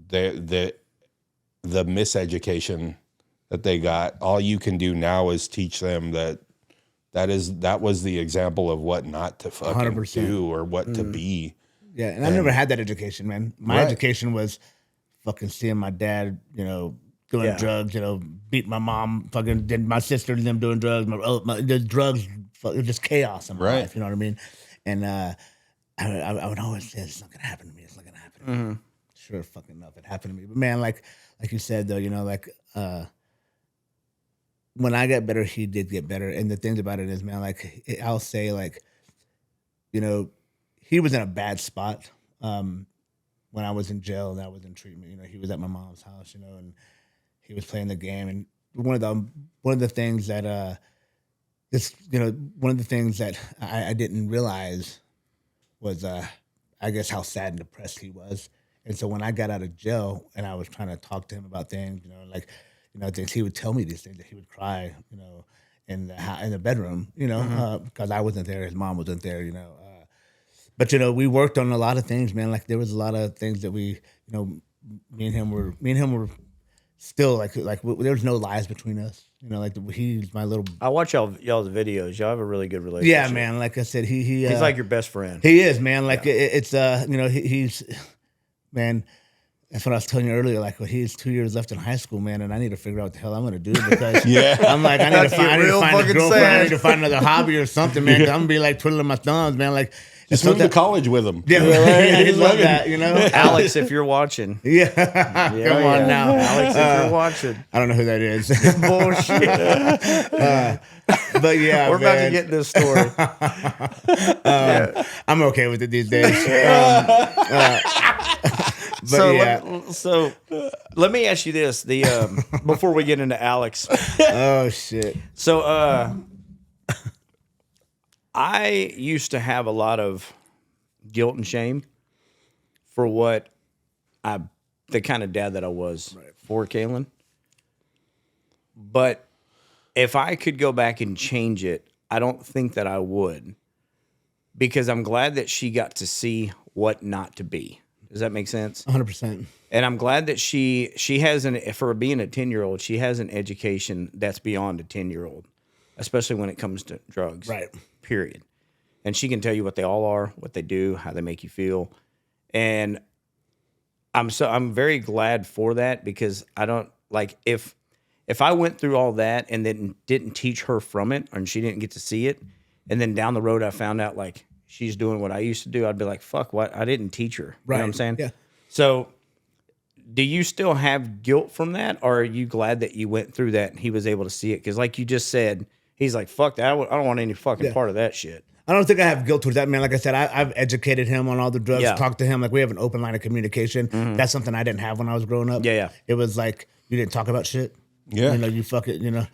the miseducation that they got, all you can do now is teach them that was the example of what not to fucking 100%. do or what to be. Yeah. And I never had that education, man. My education was fucking seeing my dad, you know, doing drugs, you know, beat my mom, fucking did my sister and them doing drugs. The drugs, it was just chaos in my life. You know what I mean? And I would always say, it's not gonna happen to me. It's not gonna happen to me. Sure, fucking enough, it happened to me. But man, like you said though, you know, like when I got better, he did get better. And the thing about it is, man, like I'll say, like, you know, he was in a bad spot. When I was in jail and I was in treatment, you know, he was at my mom's house, you know, and he was playing the game. And one of the things that one of the things that I didn't realize was I guess how sad and depressed he was. And so when I got out of jail and I was trying to talk to him about things, you know, like, you know, things, he would tell me these things, that he would cry, you know, in the bedroom, you know, because I wasn't there, his mom wasn't there, you know. But, you know, we worked on a lot of things, man. Like there was a lot of things that we, you know, me and him were still like there was no lies between us. You know, like he's my little. I watch y'all's videos. Y'all have a really good relationship. Yeah, man. Like I said, he's like your best friend. He is, man. Like it's you know, he's man. That's what I was telling you earlier. Like, he's 2 years left in high school, man, and I need to figure out what the hell I'm going to do because I'm like, I need to find a girlfriend. I need to find another hobby or something, man. 'Cause I'm gonna be like twiddling my thumbs, man. Like, just move to college with him. Yeah, right? He'd love that, you know. Alex, if you're watching, come on now, Alex, if you're watching. I don't know who that is. Bullshit. But yeah, we're about to get this story. I'm okay with it these days. So let me ask you this: before we get into Alex. Oh shit! So I used to have a lot of guilt and shame for the kind of dad that I was for Kaylin. But if I could go back and change it, I don't think that I would, because I'm glad that she got to see what not to be. Does that make sense? 100%. And I'm glad that she has for being a 10-year-old, she has an education that's beyond a 10-year-old, especially when it comes to drugs. Right. Period. And she can tell you what they all are, what they do, how they make you feel. And I'm very glad for that, because I don't like if I went through all that and then didn't teach her from it, and she didn't get to see it, and then down the road I found out like she's doing what I used to do, I'd be like, fuck, what? I didn't teach her. Right. You know what I'm saying? Yeah. So do you still have guilt from that, or are you glad that you went through that and he was able to see it? Because like you just said, he's like, fuck that. I don't want any fucking part of that shit. I don't think I have guilt towards that, man. Like I said, I've educated him on all the drugs, talked to him. Like, we have an open line of communication. That's something I didn't have when I was growing up. Yeah. It was like, you didn't talk about shit. Yeah. You know, you fuck it, you know.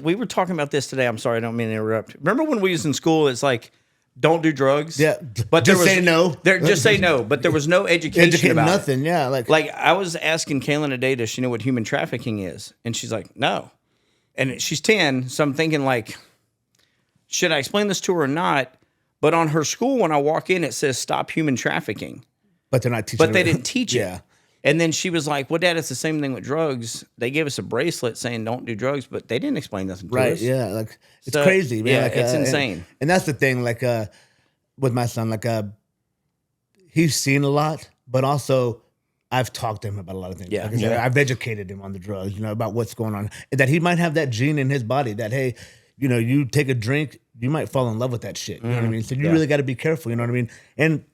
We were talking about this today. I'm sorry, I don't mean to interrupt. Remember when we was in school, it's like, don't do drugs. Yeah. But just say no. Just say no. But there was no education about nothing. It. Yeah. Like I was asking Kaylin today, does she know what human trafficking is? And she's like, no. And she's 10. So I'm thinking like, should I explain this to her or not? But on her school, when I walk in, it says stop human trafficking. But they're not teaching. But they didn't teach it. Yeah. And then she was like, well, Dad, it's the same thing with drugs. They gave us a bracelet saying don't do drugs, but they didn't explain nothing to us. Yeah. Like, it's So, crazy, man. yeah, Like, it's insane. And that's the thing, like, with my son, like, he's seen a lot, but also I've talked to him about a lot of things. Yeah. Like I said, I've educated him on the drugs, you know, about what's going on. And that he might have that gene in his body that, hey, you know, you take a drink, you might fall in love with that shit. You know what I mean? So you really got to be careful, you know what I mean? And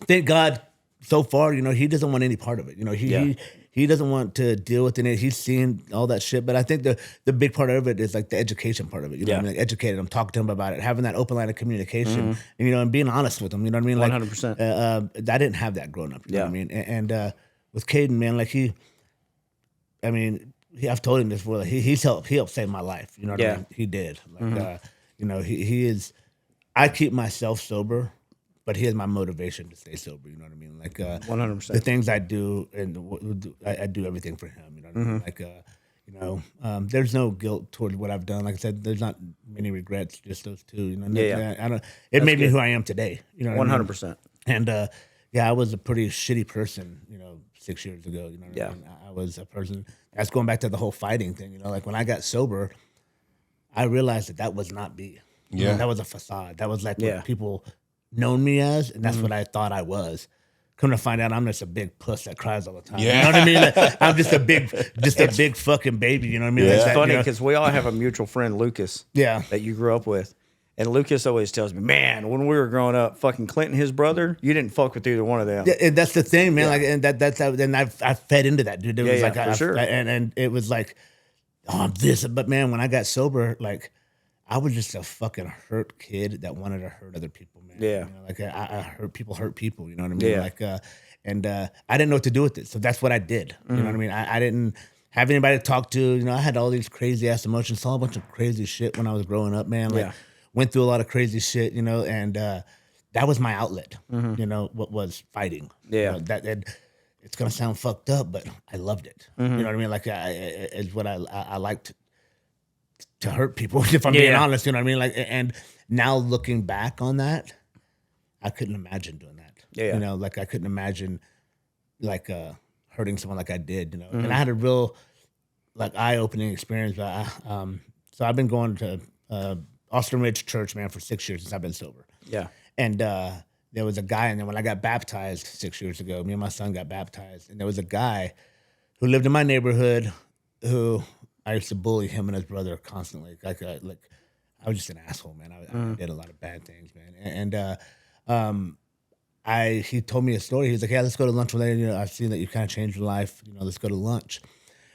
thank God, so far, you know, he doesn't want any part of it. You know, he doesn't want to deal with it. He's seen all that shit. But I think the big part of it is like the education part of it. You know what I mean? Like, educated him, talk to him about it, having that open line of communication, and, you know, and being honest with him. You know what I mean? Like 100%. I didn't have that growing up. You know what I mean? And with Caden, man, like I've told him this before. Like he helped save my life. You know what I mean? He did. Like you know, he is. I keep myself sober, but he is my motivation to stay sober. You know what I mean? Like 100%. The things I do, and I do everything for him. You know what I mean? Like you know, there's no guilt toward what I've done. Like I said, there's not many regrets, just those two. You know, I don't. It made me who I am today. You know, 100%. And I was a pretty shitty person. You know, 6 years ago. You know, what I mean? I was a person. That's going back to the whole fighting thing. You know, like when I got sober, I realized that was not me. You know, that was a facade. That was like what people known me as, and that's what I thought I was. Come to find out, I'm just a big puss that cries all the time. Yeah. You know what I mean? Like, I'm just a big fucking baby. You know what I mean? Yeah. Like It's that, funny you know? because we all have a mutual friend, Lucas, that you grew up with. And Lucas always tells me, man, when we were growing up, fucking Clint and his brother, you didn't fuck with either one of them. Yeah, and that's the thing, man. Like, and that's how. And I fed into that, dude. It was like, for sure. And it was like, oh, I'm this. But man, when I got sober, like, I was just a fucking hurt kid that wanted to hurt other people, man. Yeah. You know, like I hurt people. You know what I mean? Yeah. Like, and I didn't know what to do with it, so that's what I did. You know what I mean? I didn't have anybody to talk to. You know, I had all these crazy ass emotions, saw a bunch of crazy shit when I was growing up, man. Like, went through a lot of crazy shit, you know, and that was my outlet. You know, what was fighting. Yeah. You know, that it's gonna sound fucked up, but I loved it. You know what I mean? Like, it's what I liked to hurt people. If I'm being honest, you know what I mean? Like, and now looking back on that, I couldn't imagine doing that. Yeah. You know, like I couldn't imagine like hurting someone like I did. You know, and I had a real like eye-opening experience. But so I've been going to Austin Ridge Church, man, for 6 years since I've been sober. Yeah. And there was a guy, and then when I got baptized 6 years ago, me and my son got baptized, and there was a guy who lived in my neighborhood who I used to bully him and his brother constantly. Like I was just an asshole, man. I did a lot of bad things, man. And he told me a story. He was like, "Yeah, let's go to lunch later. You know, I've seen that you kind of changed your life. You know, let's go to lunch."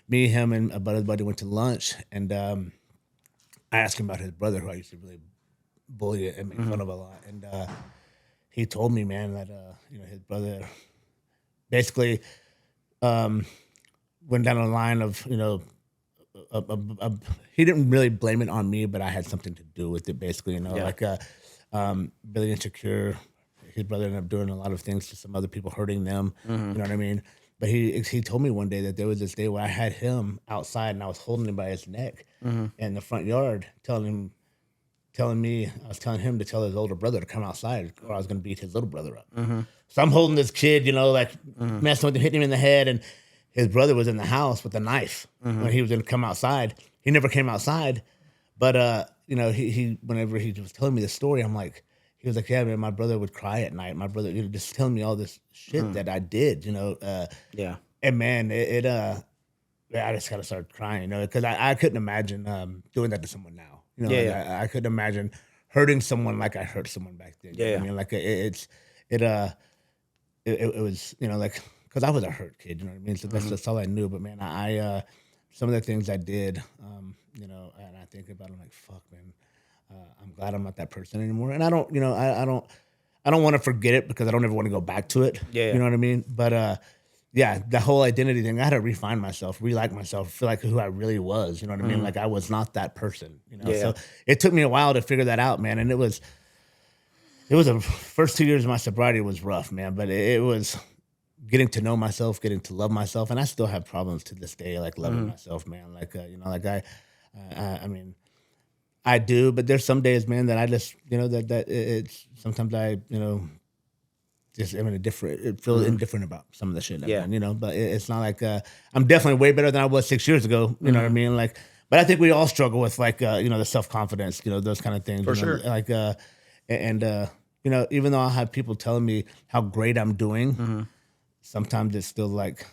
Me, him, and a buddy went to lunch, and I asked him about his brother, who I used to really bully and make fun of a lot. And he told me, man, that you know, his brother basically went down a line of, you know, he didn't really blame it on me, but I had something to do with it, basically. You know, like really insecure. His brother ended up doing a lot of things to some other people, hurting them. You know what I mean? But he told me one day that there was this day where I had him outside and I was holding him by his neck in the front yard, telling him to tell his older brother to come outside or I was going to beat his little brother up. So I'm holding this kid, you know, like messing with him, hitting him in the head, and his brother was in the house with a knife when he was going to come outside. He never came outside, but you know, he whenever he was telling me the story, I'm like, he was like, yeah, man, my brother would cry at night. My brother, you know, just telling me all this shit that I did, you know. And man, I just gotta start crying, you know, because I couldn't imagine doing that to someone now. You know, I couldn't imagine hurting someone like I hurt someone back then. You know what I mean, like it was, you know, like, because I was a hurt kid, you know what I mean. So that's all I knew. But man, I some of the things I did, you know, and I think about it, I'm like, fuck, man. I'm glad I'm not that person anymore, and I don't, you know, I don't want to forget it because I don't ever want to go back to it. You know what I mean? But yeah, the whole identity thing, I had to refine myself, re-like myself, feel like who I really was. You know what I mean? Like I was not that person. You know, so it took me a while to figure that out, man. And it was the first 2 years of my sobriety was rough, man. But it was getting to know myself, getting to love myself, and I still have problems to this day, like loving myself, man. Like you know, like I mean. I do, but there's some days, man, that I just, you know, that it's sometimes I, you know, just I'm in a different. It feels indifferent about some of the shit. Yeah. You know, but it's not like I'm definitely way better than I was 6 years ago. You know what I mean? Like, but I think we all struggle with like you know, the self confidence, you know, those kind of things. For you know, sure. like and you know, even though I have people telling me how great I'm doing, sometimes it's still like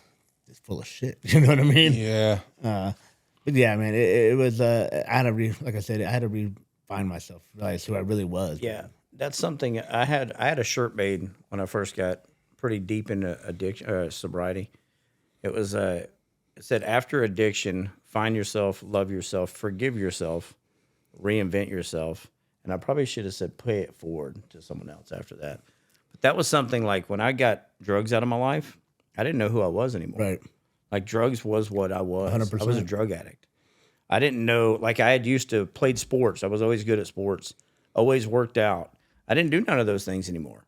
it's full of shit. You know what I mean? Yeah. But yeah, man, it was. I had to like I said, I had to refine myself, realize who I really was. Yeah, man. that's something I had. I had a shirt made when I first got pretty deep into addiction, sobriety. It was it said, after addiction, find yourself, love yourself, forgive yourself, reinvent yourself. And I probably should have said pay it forward to someone else after that. But that was something like when I got drugs out of my life, I didn't know who I was anymore. Right. Like drugs was what I was. 100%. I was a drug addict. I didn't know, like I had used to played sports. I was always good at sports, always worked out. I didn't do none of those things anymore.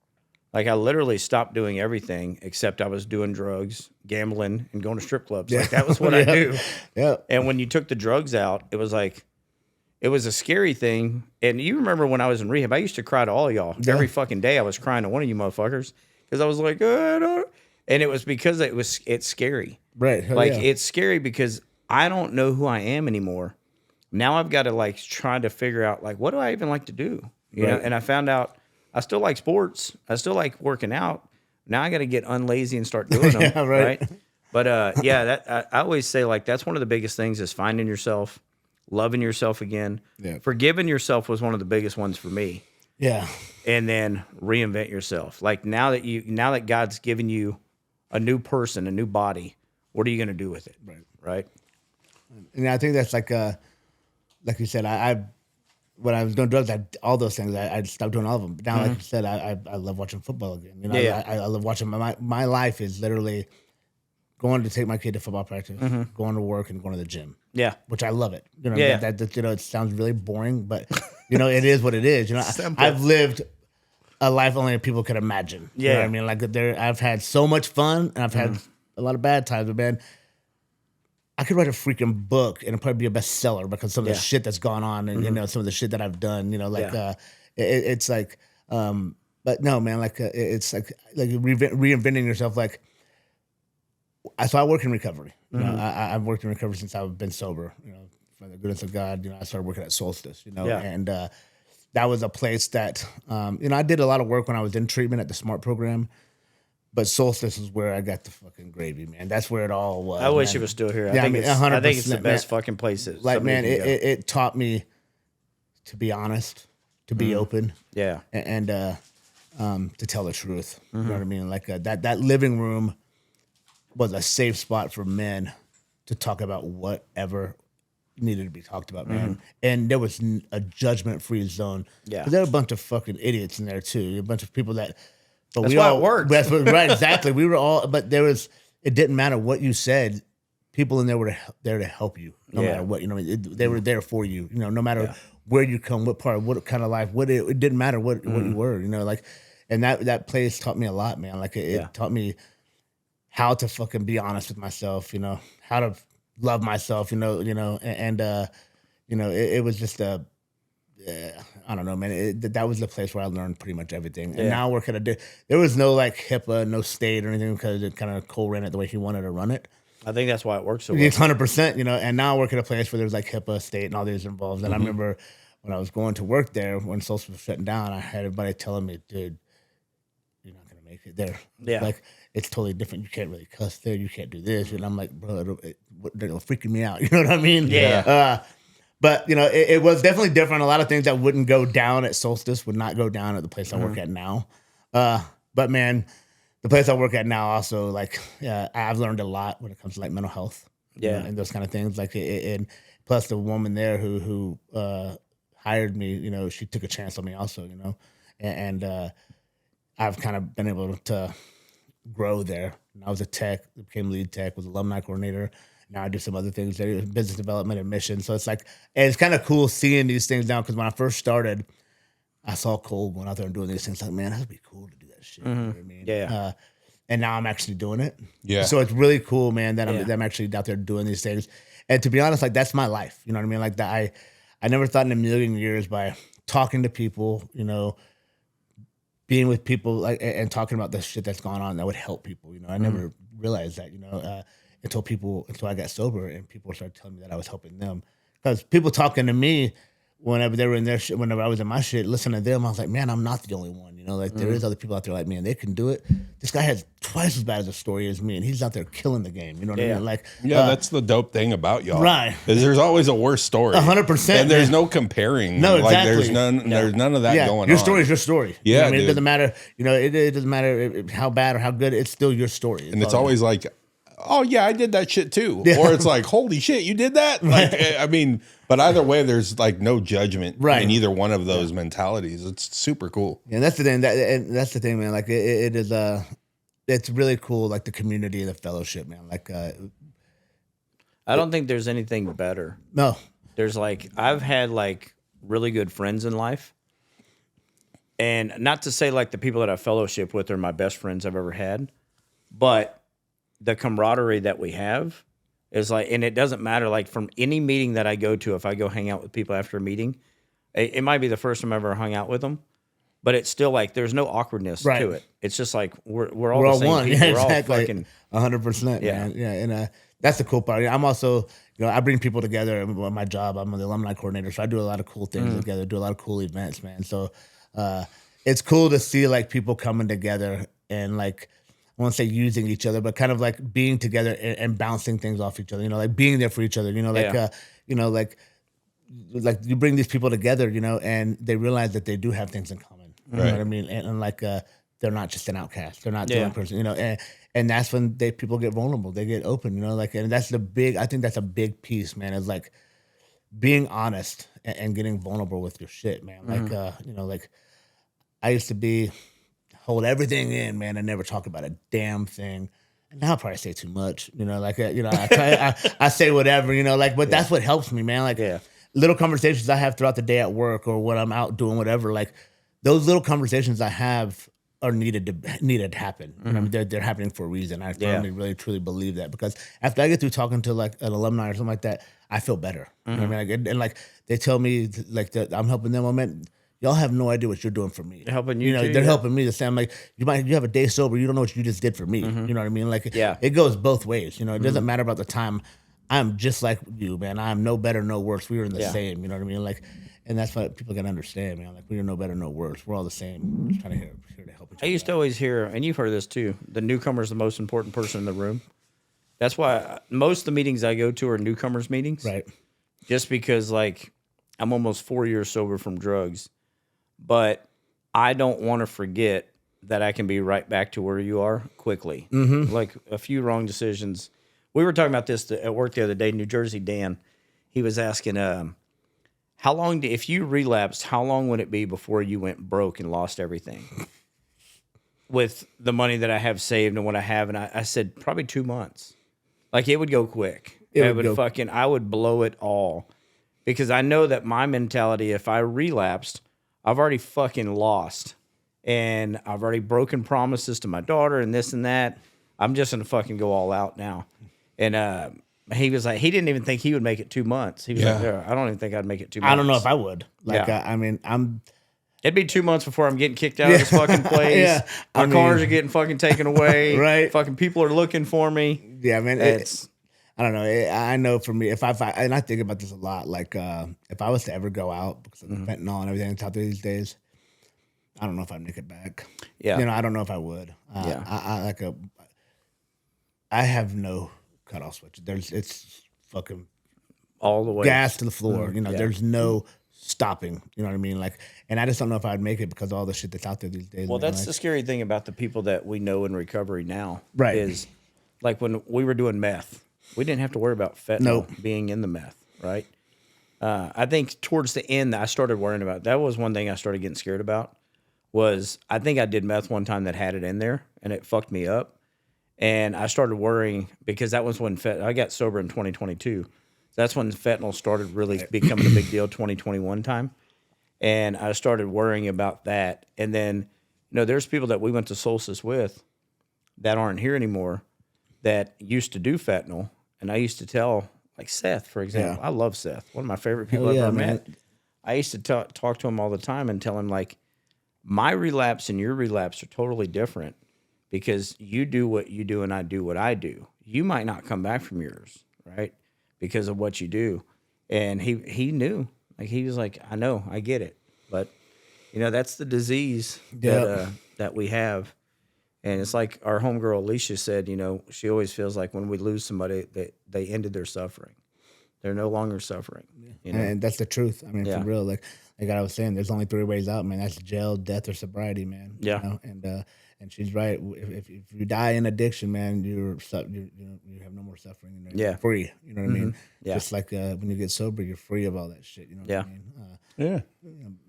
Like I literally stopped doing everything except I was doing drugs, gambling, and going to strip clubs. Like that was what I do. Yeah. And when you took the drugs out, it was like, it was a scary thing. And you remember when I was in rehab, I used to cry to all of y'all. Every fucking day I was crying to one of you motherfuckers because I was like, and it was because it's scary. Right. Hell Like yeah. it's scary because I don't know who I am anymore. Now I've got to like try to figure out like, what do I even like to do? You know? And I found out I still like sports. I still like working out. Now I got to get unlazy and start doing them. Yeah, right. Right. But yeah, that I always say like, that's one of the biggest things is finding yourself, loving yourself again. Yeah. Forgiving yourself was one of the biggest ones for me. Yeah. And then reinvent yourself. Like now that God's given you a new person, a new body, what are you going to do with it? Right. Right. And I think that's like you said, I when I was doing drugs, all those things, I stopped doing all of them. But now, like you said, I love watching football again. You know, Yeah. I love watching. My life is literally going to take my kid to football practice, going to work, and going to the gym. Yeah. Which I love it. You know, Yeah. that you know, it sounds really boring, but you know, it is what it is. You know, Simple. I've lived a life only people could imagine. You know Yeah. what I mean? Like I've had so much fun, and I've had a lot of bad times. But man, I could write a freaking book and it'd probably be a bestseller because some of the shit that's gone on and you know some of the shit that I've done. You know, like it's like, but no, man, like it's like reinventing yourself. Like, so I work in recovery. You know, I've worked in recovery since I've been sober. You know, for the goodness of God, you know, I started working at Solstice. You know, and that was a place that you know, I did a lot of work when I was in treatment at the SMART program. But Solstice is where I got the fucking gravy, man. That's where it all was. I wish man. it was still here. Yeah, I think it's 100%, the best man. fucking place. That Like, somebody man, can go. it taught me to be honest, to be open, Yeah. and to tell the truth. You know what I mean? Like that living room was a safe spot for men to talk about whatever needed to be talked about, man. And there was a judgment-free zone. Yeah. 'Cause there were a bunch of fucking idiots in there too. A bunch of people that. But That's we why all it works. right, exactly. We were all, but there was. It didn't matter what you said. People in there were there to help you, no Yeah. matter what. You know, they were there for you. You know, no matter where you come, what part, what kind of life, it didn't matter what you were. You know, like, and that place taught me a lot, man. Like it taught me how to fucking be honest with myself. You know, how to love myself. You know, and you know, it was just a. I don't know, man. That was the place where I learned pretty much everything. And now we're gonna do. There was no like HIPAA, no state or anything because it kind of Cole ran it the way he wanted to run it. I think that's why it works so well. It's 100%, you know. And now I work at a place where there's like HIPAA, state, and all these involved. And I remember when I was going to work there, when Social was shutting down, I had everybody telling me, "Dude, you're not gonna make it there. Yeah. Like it's totally different. You can't really cuss there. You can't do this." And I'm like, "Bro, they're freaking me out." You know what I mean? Yeah. But you know, it was definitely different. A lot of things that wouldn't go down at Solstice would not go down at the place I work at now. But man, the place I work at now also, like, I've learned a lot when it comes to like mental health, you know, and those kind of things. Like, and plus the woman there who hired me, you know, she took a chance on me also, you know, and I've kind of been able to grow there. And I was a tech, became lead tech, was alumni coordinator. Now I do some other things, business development and mission. So it's like, and it's kind of cool seeing these things now because when I first started, I saw Cole going out there and doing these things. Like, man, that'd be cool to do that shit. You know what I mean? Yeah. And now I'm actually doing it. Yeah. So it's really cool, man, that I'm actually out there doing these things. And to be honest, like that's my life. You know what I mean? Like that, I never thought in a million years by talking to people, you know, being with people like and talking about the shit that's going on that would help people. You know, I never realized that. You know, until I got sober and people started telling me that I was helping them because people talking to me whenever they were in their shit, whenever I was in my shit, listening to them, I was like, man, I'm not the only one. You know, like there is other people out there like me and they can do it. This guy has twice as bad as a story as me and he's out there killing the game. You know what I mean? Like, that's the dope thing about y'all. Right. Is there's always a worse story. 100%. And there's no comparing. No, exactly. Like there's none of that going on. Your story is your story. Yeah, you know what I mean? dude. It doesn't matter. You know, it doesn't matter how bad or how good. It's still your story. And it's always like, oh yeah, I did that shit too. Or it's like, holy shit, you did that? Like, I mean, but either way, there's like no judgment in either one of those mentalities. It's super cool. And that's the thing. That's the thing, man. Like it is it's really cool. Like the community and the fellowship, man. Like I don't think there's anything better. No. There's like I've had like really good friends in life. And not to say like the people that I fellowship with are my best friends I've ever had, but the camaraderie that we have is like, and it doesn't matter, like from any meeting that I go to, if I go hang out with people after a meeting, it might be the first time I ever hung out with them, but it's still like, there's no awkwardness to it. It's just like, we're all the same one. people. Yeah, we're exactly. all fucking 100%. Yeah. Man. Yeah. And that's the cool part. I'm also, you know, I bring people together at my job. I'm the alumni coordinator. So I do a lot of cool things together, do a lot of cool events, man. So it's cool to see like people coming together and like, I won't say using each other, but kind of like being together and bouncing things off each other, you know, like being there for each other, you know, like, you know, like you bring these people together, you know, and they realize that they do have things in common. You know what I mean? And like, they're not just an outcast. They're not the only person, you know, and that's when people get vulnerable. They get open, you know, like, and that's I think that's a big piece, man, is like being honest and getting vulnerable with your shit, man. Like, you know, like I used to hold everything in, man, and never talk about a damn thing. And now I probably say too much, you know, like, you know, I say whatever, you know, like, but that's what helps me, man. Like little conversations I have throughout the day at work or when I'm out doing whatever, like those little conversations I have are needed to happen. You know, I mean, they're happening for a reason. I firmly, really, truly believe that because after I get through talking to like an alumni or something like that, I feel better. You know what I mean? Like, and like they tell me like that I'm helping them. I mean, y'all have no idea what you're doing for me. They're helping you, know, too, they're helping me the same. Like you have a day sober, you don't know what you just did for me. You know what I mean? Like it goes both ways. You know, it doesn't matter about the time. I'm just like you, man. I'm no better, no worse. We were in the same. You know what I mean? Like, and that's what people gotta understand, man. Like we are no better, no worse. We're all the same. We're just trying to here to help each other. I used to always hear, and you've heard this too, the newcomer's the most important person in the room. That's why most of the meetings I go to are newcomers meetings. Right. Just because like I'm almost 4 years sober from drugs. But I don't want to forget that I can be right back to where you are quickly. Like a few wrong decisions. We were talking about this at work the other day. New Jersey Dan, he was asking, how long, if you relapsed, how long would it be before you went broke and lost everything? With the money that I have saved and what I have. And I said, probably 2 months. Like it would go quick. I would blow it all. Because I know that my mentality, if I relapsed, I've already fucking lost. And I've already broken promises to my daughter and this and that. I'm just going to fucking go all out now. And he was like, he didn't even think he would make it 2 months. He was like, I don't even think I'd make it 2 months. I don't know if I would. Like, I mean, it'd be 2 months before I'm getting kicked out of this fucking place. My cars are getting fucking taken away. Right. Fucking people are looking for me. Yeah, man. I don't know. I know for me, and I think about this a lot. Like, if I was to ever go out because of the fentanyl and everything that's out there these days, I don't know if I'd make it back. Yeah, you know, I don't know if I would. I have no cutoff switch. It's fucking all the way gas to the floor. You know, there's no stopping. You know what I mean? Like, and I just don't know if I'd make it because of all the shit that's out there these days. Well, man. that's the scary thing about the people that we know in recovery now. Right. Is like when we were doing meth, we didn't have to worry about fentanyl being in the meth, right? I think towards the end, I started worrying about. That was one thing I started getting scared about. Was I think I did meth one time that had it in there, and it fucked me up. And I started worrying because that was when I got sober in 2022. That's when fentanyl started really becoming a big deal, 2021 time. And I started worrying about that. And then, you know, there's people that we went to Solstice with that aren't here anymore that used to do fentanyl. And I used to tell, like Seth, for example. I love Seth. One of my favorite people I've ever met. I used to talk to him all the time and tell him, like, My relapse and your relapse are totally different because you do what you do and I do what I do. You might not come back from yours, right? Because of what you do. And he knew. Like he was like, I know, I get it. But that's the disease that we have. And it's like our homegirl Alicia said, she always feels like when we lose somebody that they ended their suffering. They're no longer suffering. And that's the truth. I mean, for real, like I was saying, there's only 3 ways out, man. That's jail, death, or sobriety, man. Yeah. And she's right. If you die in addiction, man, you have no more suffering. You're free. You know what I mean? Yeah. Just like when you get sober, you're free of all that shit. You know what I mean?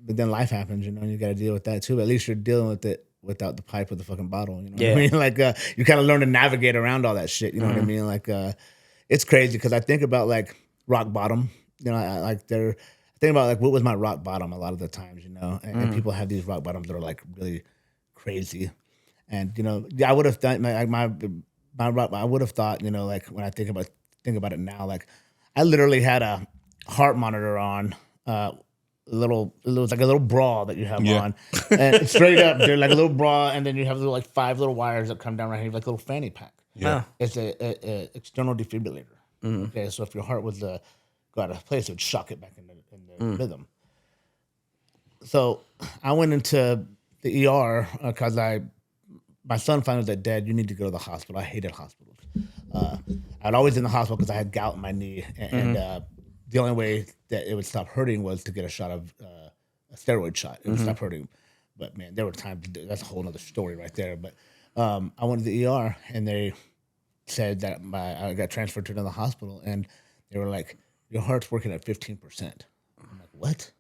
But then life happens, and you got to deal with that too. But at least you're dealing with it without the pipe or the fucking bottle. You know what I mean? Like you kind of learn to navigate around all that shit. You know what I mean? Like it's crazy because I think about like rock bottom. I think about like what was my rock bottom a lot of the times. And people have these rock bottoms that are like really crazy. And I would have thought I would have thought like when I think about it now, like I literally had a heart monitor on. It was like a little bra that you have on, and straight up, dude, like a little bra, and then you have little like 5 little wires that come down right here, like a little fanny pack. Yeah, it's a external defibrillator. Okay, so if your heart was to go out of place, it would shock it back in the rhythm. So I went into the ER because my son finally was like, Dad, you need to go to the hospital. I hated hospitals. I'd always in the hospital because I had gout in my knee, and the only way that it would stop hurting was to get a shot of a steroid shot. It would stop hurting. But man, there were times that's a whole other story right there. But I went to the ER and they said that I got transferred to another hospital, and they were like, your heart's working at 15%. I'm like, what?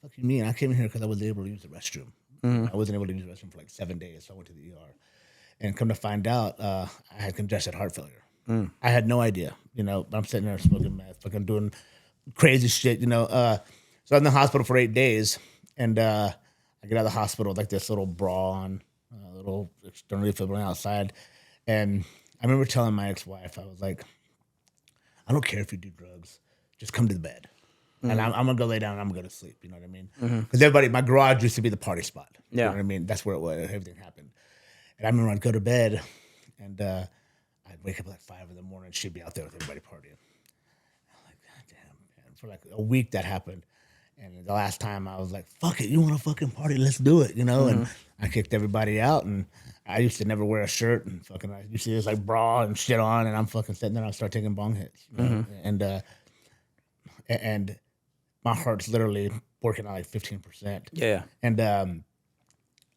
Fuck you mean? I came in here because I wasn't able to use the restroom. I wasn't able to use the restroom for like 7 days, so I went to the ER. And come to find out, I had congested heart failure. I had no idea, but I'm sitting there smoking meth, fucking doing crazy shit, So I'm in the hospital for 8 days, and I get out of the hospital with like this little bra on, a little externally defibrillator outside. And I remember telling my ex-wife, I was like, I don't care if you do drugs, just come to the bed. And I'm going to go lay down and I'm going to go to sleep, you know what I mean? Because my garage used to be the party spot. You know what I mean? That's where everything happened. And I remember I'd go to bed, and I'd wake up at like 5 in the morning, and she'd be out there with everybody partying. I'm like, God damn, man. For like a week that happened. And the last time I was like, fuck it, you want to fucking party? Let's do it, And I kicked everybody out, and I used to never wear a shirt, and fucking I used to just like bra and shit on, and I'm fucking sitting there and I start taking bong hits. And my heart's literally working at like 15%. Yeah. And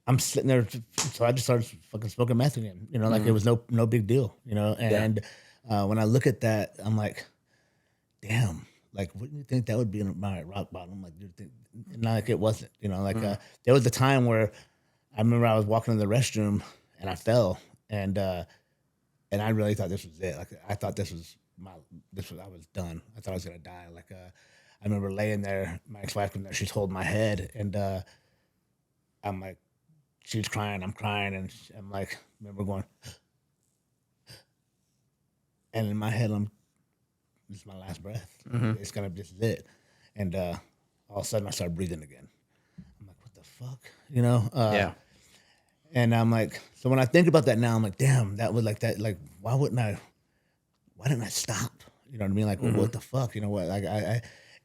I'm sitting there, so I just started fucking smoking meth again. Like it was no big deal. And when I look at that, I'm like, damn. Like, wouldn't you think that would be my rock bottom? Like, not like it wasn't. There was a time where I remember I was walking in the restroom and I fell, and I really thought this was it. Like, I thought I was done. I thought I was gonna die. Like, I remember laying there. My ex-wife came there. She's holding my head, and I'm like, she's crying. I'm crying, and I'm like, I remember going, and in my head, this is my last breath. It's gonna be it. And all of a sudden, I started breathing again. I'm like, what the fuck, And I'm like, so when I think about that now, I'm like, damn, that was like that. Like, why didn't I stop? You know what I mean? Like, what the fuck? You know what? Like,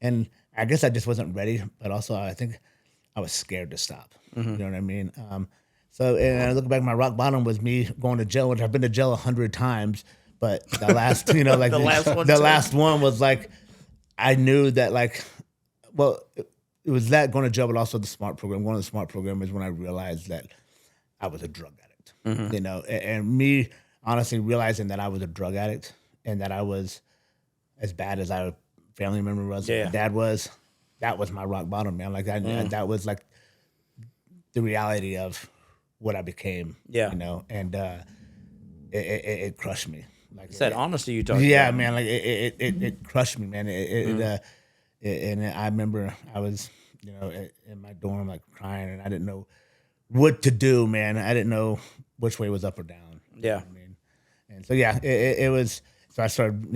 and I guess I just wasn't ready, but also I think I was scared to stop. You know what I mean? So, and I look back, my rock bottom was me going to jail, which I've been to jail 100 times. But the last, like the last one was like, I knew that like, well, it was that going to jail, but also the SMART program. One of the SMART program is when I realized that I was a drug addict, and me honestly realizing that I was a drug addict and that I was as bad as our family member was, my dad was, that was my rock bottom, man. Like that was like the reality of what I became, and it crushed me. Like it's that honesty you talked about. Yeah, man. Like it crushed me, man. And I remember I was, in my dorm, like crying, and I didn't know what to do, man. I didn't know which way was up or down. Yeah. I mean, and so it was. So I started,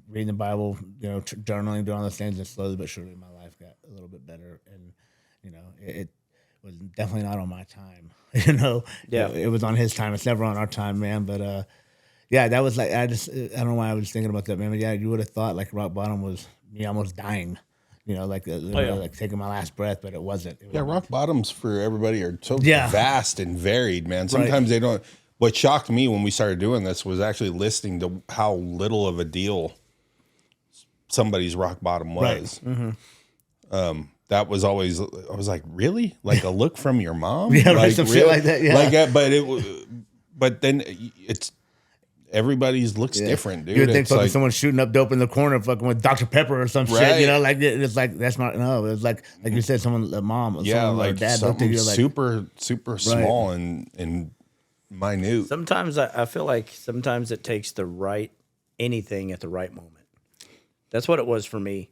reading the Bible, journaling, doing all those things, and slowly but surely my life got a little bit better. And it was definitely not on my time. You know, Yeah. it was on his time. It's never on our time, man. But yeah, that was like I don't know why I was thinking about that, man. But yeah, you would have thought like rock bottom was me almost dying. You know, like literally, like taking my last breath, but it wasn't. It was Yeah, rock bottoms for everybody are so Yeah. vast and varied, man. Sometimes they don't. What shocked me when we started doing this was actually listening to how little of a deal somebody's rock bottom was. That was always, I was like, really? Like a look from your mom? Yeah, like, some shit like that. Yeah, like that. But then it's everybody's looks different, dude. You would think It's fucking like, someone shooting up dope in the corner, fucking with Dr. Pepper or some shit. You know, like it's like that's not no. It's like you said, someone, a mom, or yeah, someone, like or dad looked at something you like super small and minute. Sometimes I feel like sometimes it takes anything at the right moment. That's what it was for me.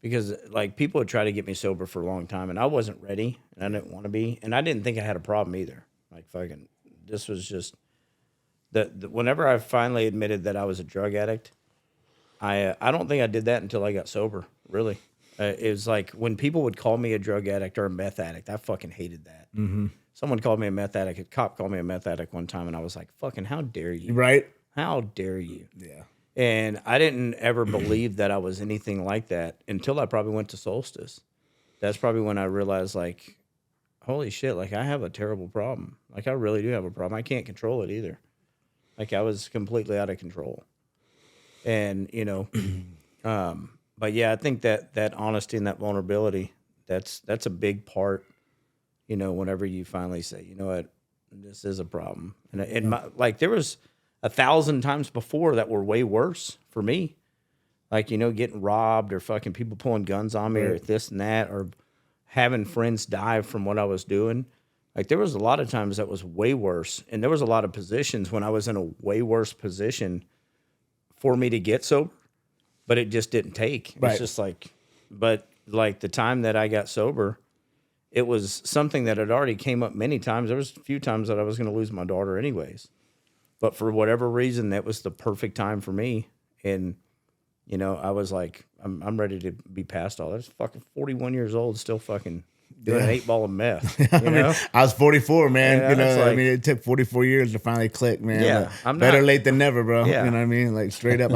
Because like people would try to get me sober for a long time and I wasn't ready and I didn't want to be. And I didn't think I had a problem either. Like fucking, this was just whenever I finally admitted that I was a drug addict, I don't think I did that until I got sober, really. It was like when people would call me a drug addict or a meth addict, I fucking hated that. Mm-hmm. Someone called me a meth addict. A cop called me a meth addict one time and I was like, fucking, how dare you? right. How dare you? Yeah. And I didn't ever believe that I was anything like that until I probably went to Solstice. That's probably when I realized, like, holy shit, like, I have a terrible problem. Like, I really do have a problem. I can't control it either. Like, I was completely out of control. And, you know, but yeah, I think that honesty and that vulnerability, that's a big part, you know, whenever you finally say, you know what, this is a problem. And like, there was 1,000 times before that were way worse for me. Like, you know, getting robbed or fucking people pulling guns on me or this and that, or having friends die from what I was doing. Like, there was a lot of times that was way worse. And there was a lot of positions when I was in a way worse position for me to get sober, but it just didn't take. It's just like, but like the time that I got sober, it was something that had already came up many times. There was a few times that I was going to lose my daughter anyways. But for whatever reason, that was the perfect time for me. And, you know, I was like, I'm ready to be past all that. I was fucking 41 years old, still fucking doing an 8-ball of meth. You know? I was 44, man. Yeah, you know, like, I mean, it took 44 years to finally click, man. Yeah, I'm better late than never, bro. Yeah. You know what I mean? Like, straight up.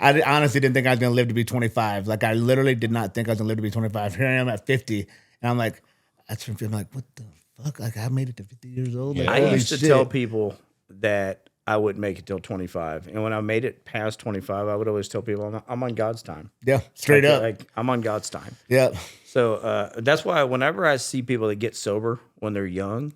I honestly didn't think I was going to live to be 25. Like, I literally did not think I was going to live to be 25. Here I am at 50. And I'm like, I'm like, what the fuck? Like, I made it to 50 years old? Like, I used to tell people that I wouldn't make it till 25. And when I made it past 25, I would always tell people I'm on God's time. Yeah, straight up. Like, I'm on God's time. Yeah. So that's why whenever I see people that get sober when they're young,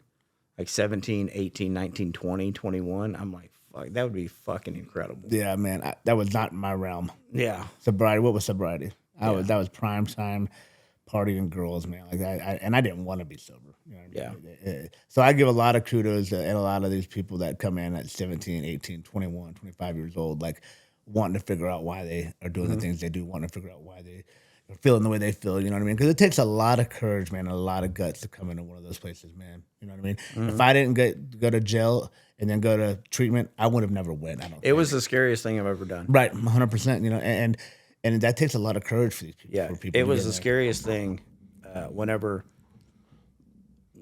like 17, 18, 19, 20, 21, I'm like, fuck, that would be fucking incredible. Yeah, man. That was not my realm. Yeah. Sobriety. What was sobriety? That was prime time partying girls, man. Like I didn't want to be sober. You know what I mean? So I give a lot of kudos to and a lot of these people that come in at 17, 18, 21, 25 years old, like wanting to figure out why they are doing the things they do, wanting to figure out why they are feeling the way they feel. You know what I mean? Because it takes a lot of courage, man, and a lot of guts to come into one of those places, man. You know what I mean? If I didn't go to jail and then go to treatment, I would have never went. It was the scariest thing I've ever done. Right, 100%. You know, and that takes a lot of courage for these people. Yeah, for people it to was get the there. scariest thing whenever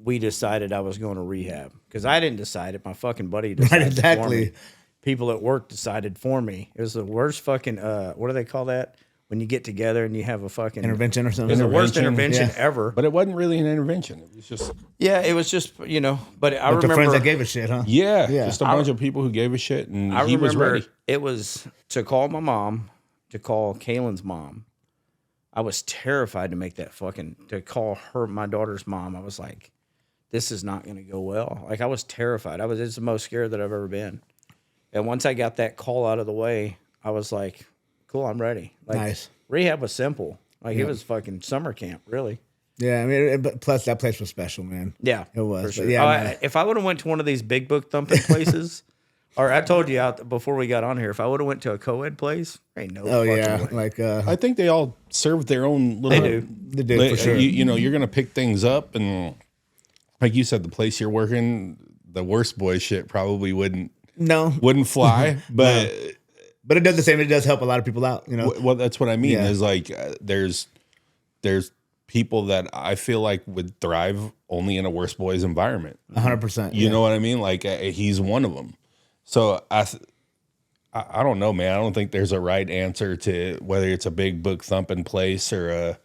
we decided I was going to rehab. Because I didn't decide it. My fucking buddy decided exactly. for me. People at work decided for me. It was the worst fucking, what do they call that? When you get together and you have a fucking... Intervention or something. It was the worst Intervention, intervention ever. But it wasn't really an intervention. It was just Yeah, it was just, you know, but I But the remember... friends that gave a shit, huh? yeah, just a bunch of people who gave a shit, and I he was remember ready. it was to call my mom, to call Kaylin's mom. I was terrified to make that to call my daughter's mom. I was like, this is not going to go well. Like, I was terrified. It's the most scared that I've ever been. And once I got that call out of the way, I was like, cool, I'm ready. Like, Nice. Rehab was simple. Like, it was fucking summer camp, really. Yeah, I mean, but plus that place was special, man. Yeah. It was. For But sure. yeah, man. If I would have went to one of these big book thumping places, or I told you before we got on here, if I would have went to a co-ed place, ain't no Oh fucking yeah, way. like I think they all serve their own little. They do. they did for sure. You know, you're gonna pick things up, and like you said, the place you're working, the worst boy shit probably wouldn't fly, but. But it does the same. It does help a lot of people out, you know. Well, that's what I mean. Yeah. Is like there's people that I feel like would thrive only in a worst boys environment. 100%. You know what I mean? Like he's one of them. So I don't know, man. I don't think there's a right answer to whether it's a big book thumping place or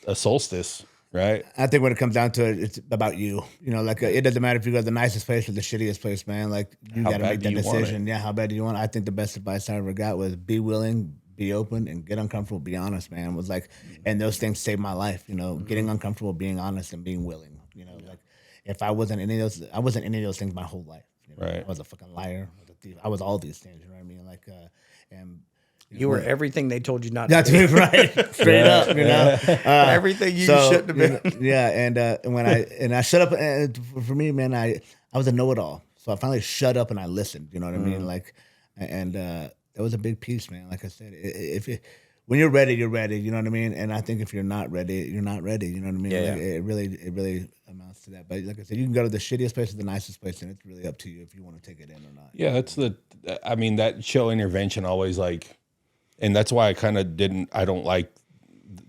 a solstice, right? I think when it comes down to it, it's about you. You know, like it doesn't matter if you go to the nicest place or the shittiest place, man. Like you got to make that decision. Yeah, how bad do you want it? I think the best advice I ever got was be willing, be open, and get uncomfortable. Be honest, man. It was like, and those things saved my life. You know, getting uncomfortable, being honest, and being willing. You know, like if I wasn't any of those, I wasn't any of those things my whole life. You know? Right. I was a fucking liar. I was a thief. I was all these things. You know what I mean? Like, and. You were everything they told you not to be. That's right, straight up. You know, everything you shouldn't have been. Yeah, and when I shut up, and for me, man, I was a know-it-all, so I finally shut up and I listened. You know what I mean? Like, and that was a big piece, man. Like I said, when you're ready, you're ready. You know what I mean? And I think if you're not ready, you're not ready. You know what I mean? Yeah, like, it really amounts to that. But like I said, you can go to the shittiest place or the nicest place, and it's really up to you if you want to take it in or not. Yeah, that's that show intervention always like. And that's why I don't like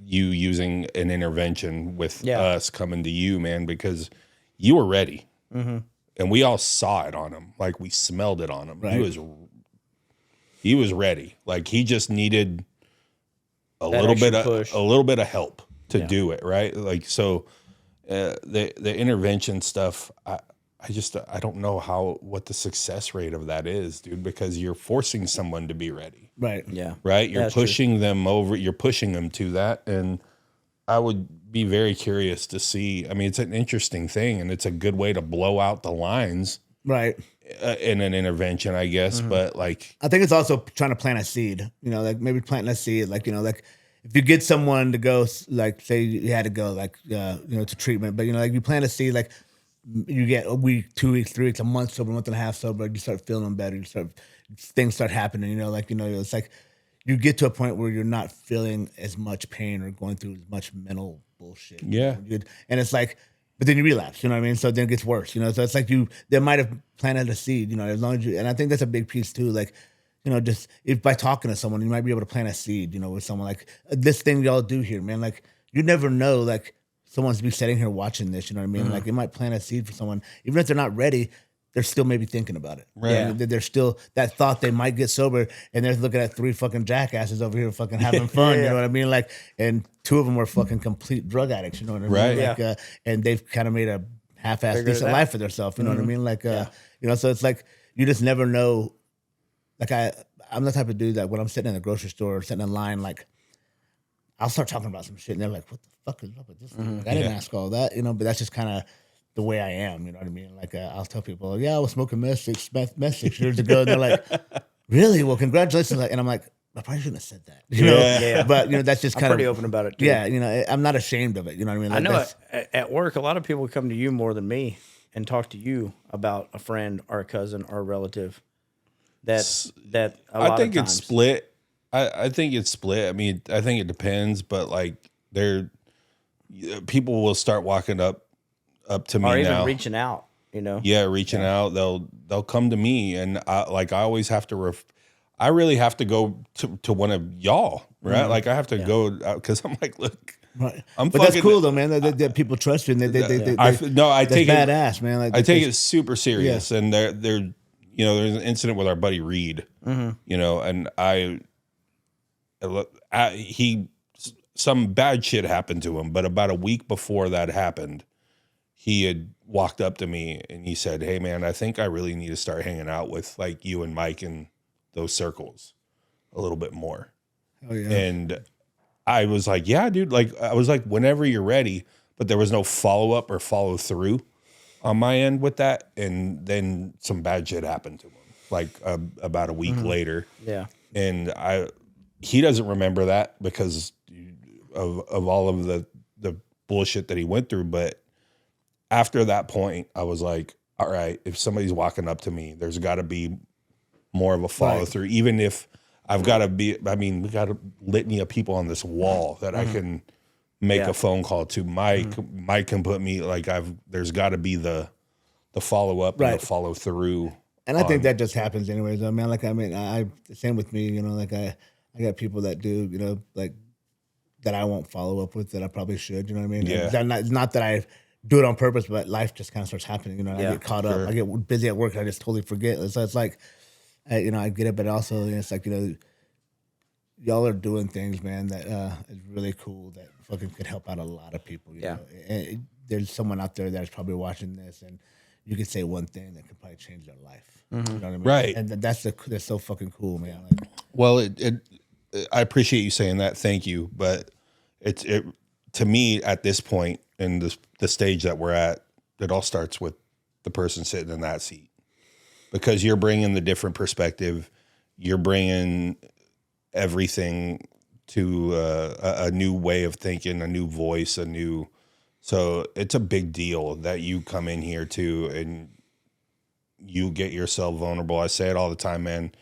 you using an intervention with us coming to you, man, because you were ready. Mm-hmm. And we all saw it on him. Like we smelled it on him. Right. He was ready. Like he just needed a little bit of help to do it. Right. Like, so the intervention stuff, I don't know what the success rate of that is, dude, because you're forcing someone to be ready. Right. Yeah. Right. You're pushing them over. You're pushing them to that. And I would be very curious to see. I mean, it's an interesting thing and it's a good way to blow out the lines. Right. In an intervention, I guess. Mm-hmm. But like, I think it's also trying to plant a seed, you know, like maybe planting a seed, like, you know, like if you get someone to go, like, say you had to go, like, you know, to treatment, but, you know, like you plant a seed, like, you get a week, 2 weeks, 3 weeks, a month sober, a month and a half sober, you start feeling better, things start happening, you know, like, you know, it's like you get to a point where you're not feeling as much pain or going through as much mental bullshit. Yeah. You know? And it's like, but then you relapse, you know what I mean? So then it gets worse, you know? So it's like they might have planted a seed, you know, as long as and I think that's a big piece too, like, you know, just if by talking to someone, you might be able to plant a seed, you know, with someone like this thing y'all do here, man. Like, you never know, like, someone's be sitting here watching this, you know what I mean? Mm-hmm. Like, it might plant a seed for someone, even if they're not ready, they're still maybe thinking about it. Right. Yeah. They're still that thought they might get sober, and they're looking at 3 fucking jackasses over here fucking having fun, you know what I mean? Like, and 2 of them were fucking complete drug addicts, you know what I mean? Right. Like, and they've kind of made a half-assed decent life for themselves, you know what I mean? Like, you know, so it's like, you just never know. Like, I'm the type of dude that when I'm sitting in the grocery store or sitting in line, like, I'll start talking about some shit, and they're like, what the fuck is up with this? Like, I didn't ask all that, you know, but that's just kind of the way I am, you know what I mean? Like, I'll tell people, yeah, I was smoking meth 6 years ago. And they're like, really? Well, congratulations. And I'm like, I probably shouldn't have said that. You know? Yeah. But, you know, that's just kind of. I'm pretty open about it, too. Yeah, you know, I'm not ashamed of it. You know what I mean? Like, I know at work, a lot of people come to you more than me and talk to you about a friend or a cousin or a relative. I think it's split. I think it's split. I mean, I think it depends, but like people will start walking up to me or even now, reaching out, you know. Yeah, reaching out. They'll come to me, and I always have to. I really have to go to one of y'all, right? Mm-hmm. Like I have to go because I'm like, look, right. But that's cool though, man. That people trust you, and I take it badass, man. Like, I take it super serious, and they're. You know, there's an incident with our buddy Reed, you know, and some bad shit happened to him. But about a week before that happened, he had walked up to me and he said, hey, man, I think I really need to start hanging out with like you and Mike in those circles a little bit more. Oh, yeah. And I was like, yeah, dude. Like, I was like, whenever you're ready. But there was no follow up or follow through on my end with that, and then some bad shit happened to him, like about a week later. Yeah, and he doesn't remember that because of all of the bullshit that he went through. But after that point, I was like, all right, if somebody's walking up to me, there's got to be more of a follow through, even if I've got to be. I mean, we got a litany of people on this wall that I can make a phone call to. Mike can put me like there's got to be the follow up and the follow through. And I think that just happens anyways. I mean, I same with me, you know, like I got people that do, you know, like that I won't follow up with that I probably should. You know what I mean? Yeah. And not that I do it on purpose, but life just kind of starts happening. You know, and I get caught up. I get busy at work, and I just totally forget. So it's like, I get it, but also it's like, y'all are doing things, man, that is really cool. That fucking could help out a lot of people. You know? And there's someone out there that's probably watching this, and you could say one thing that could probably change their life. You know what I mean? Right. And that's so fucking cool, man. Like, well, I appreciate you saying that. Thank you. But it to me at this point in the stage that we're at, it all starts with the person sitting in that seat, because you're bringing the different perspective. You're bringing everything to a new way of thinking, a new voice, so it's a big deal that you come in here too and you get yourself vulnerable. I say it all the time, man.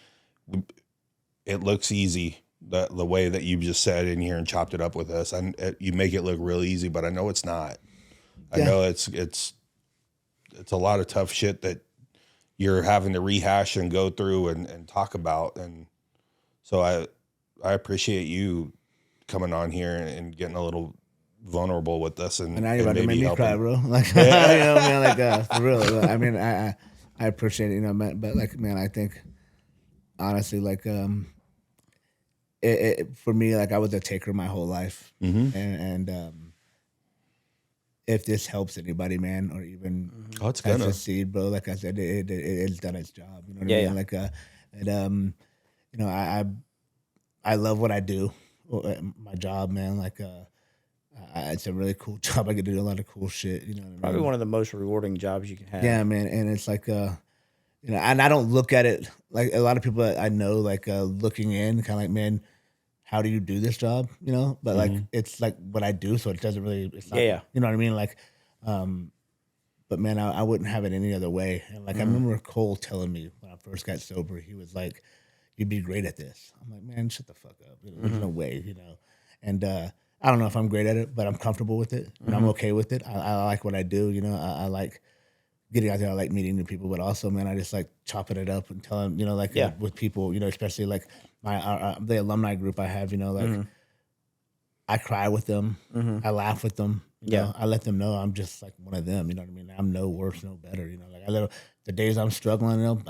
It looks easy, the way that you just sat in here and chopped it up with us. And you make it look real easy, but I know it's not. I know it's a lot of tough shit that you're having to rehash and go through and talk about. And so I appreciate you coming on here and getting a little vulnerable with us. And now you're about to make me cry, bro. Like, man, like, for real. I mean, I appreciate it, man, but like, man, I think honestly, like, for me, like, I was a taker my whole life. And if this helps anybody, man, or even it's as gonna a seed, bro, like I said, it's done its job. You know what I mean? Like, I love what I do, my job, man. Like, it's a really cool job. I get to do a lot of cool shit. You know what I mean? Probably one of the most rewarding jobs you can have. Yeah, man. And it's like, and I don't look at it like a lot of people that I know, like, looking in, kind of like, man, how do you do this job? You know, but like, it's like what I do, so it doesn't really, it's not, you know what I mean? Like, but man, I wouldn't have it any other way. And like, I remember Cole telling me when I first got sober, he was like, "You'd be great at this." I'm like, "Man, shut the fuck up. There's no way," you know? And, I don't know if I'm great at it, but I'm comfortable with it and I'm okay with it. I like what I do. You know, I like getting out there. I like meeting new people, but also, man, I just like chopping it up and telling, you know, like with people, you know, especially like the alumni group I have, you know, like I cry with them. I laugh with them. You know, I let them know I'm just like one of them. You know what I mean? I'm no worse, no better. You know, like the days I'm struggling, you know,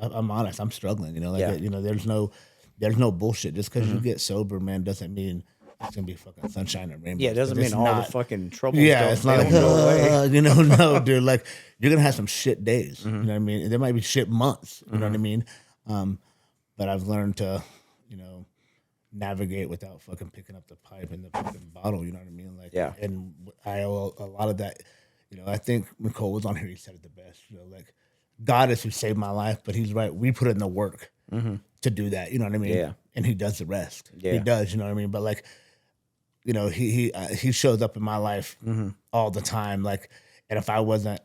I'm honest. I'm struggling. You know, like you know, there's no bullshit. Just because you get sober, man, doesn't mean it's gonna be fucking sunshine and rainbows. Yeah, it doesn't mean all the fucking trouble. Yeah, it's not like, you know, no, dude. Like, you're gonna have some shit days. You know what I mean? There might be shit months. You know what I mean? But I've learned to, you know, navigate without fucking picking up the pipe and the fucking bottle. You know what I mean? Like, and I owe a lot of that. You know, I think Nicole was on here. He said it the best. You know, like, God is who saved my life, but he's right. We put in the work to do that. You know what I mean? Yeah. And he does the rest. Yeah. He does. You know what I mean? But like, you know, he shows up in my life all the time. Like, and if I wasn't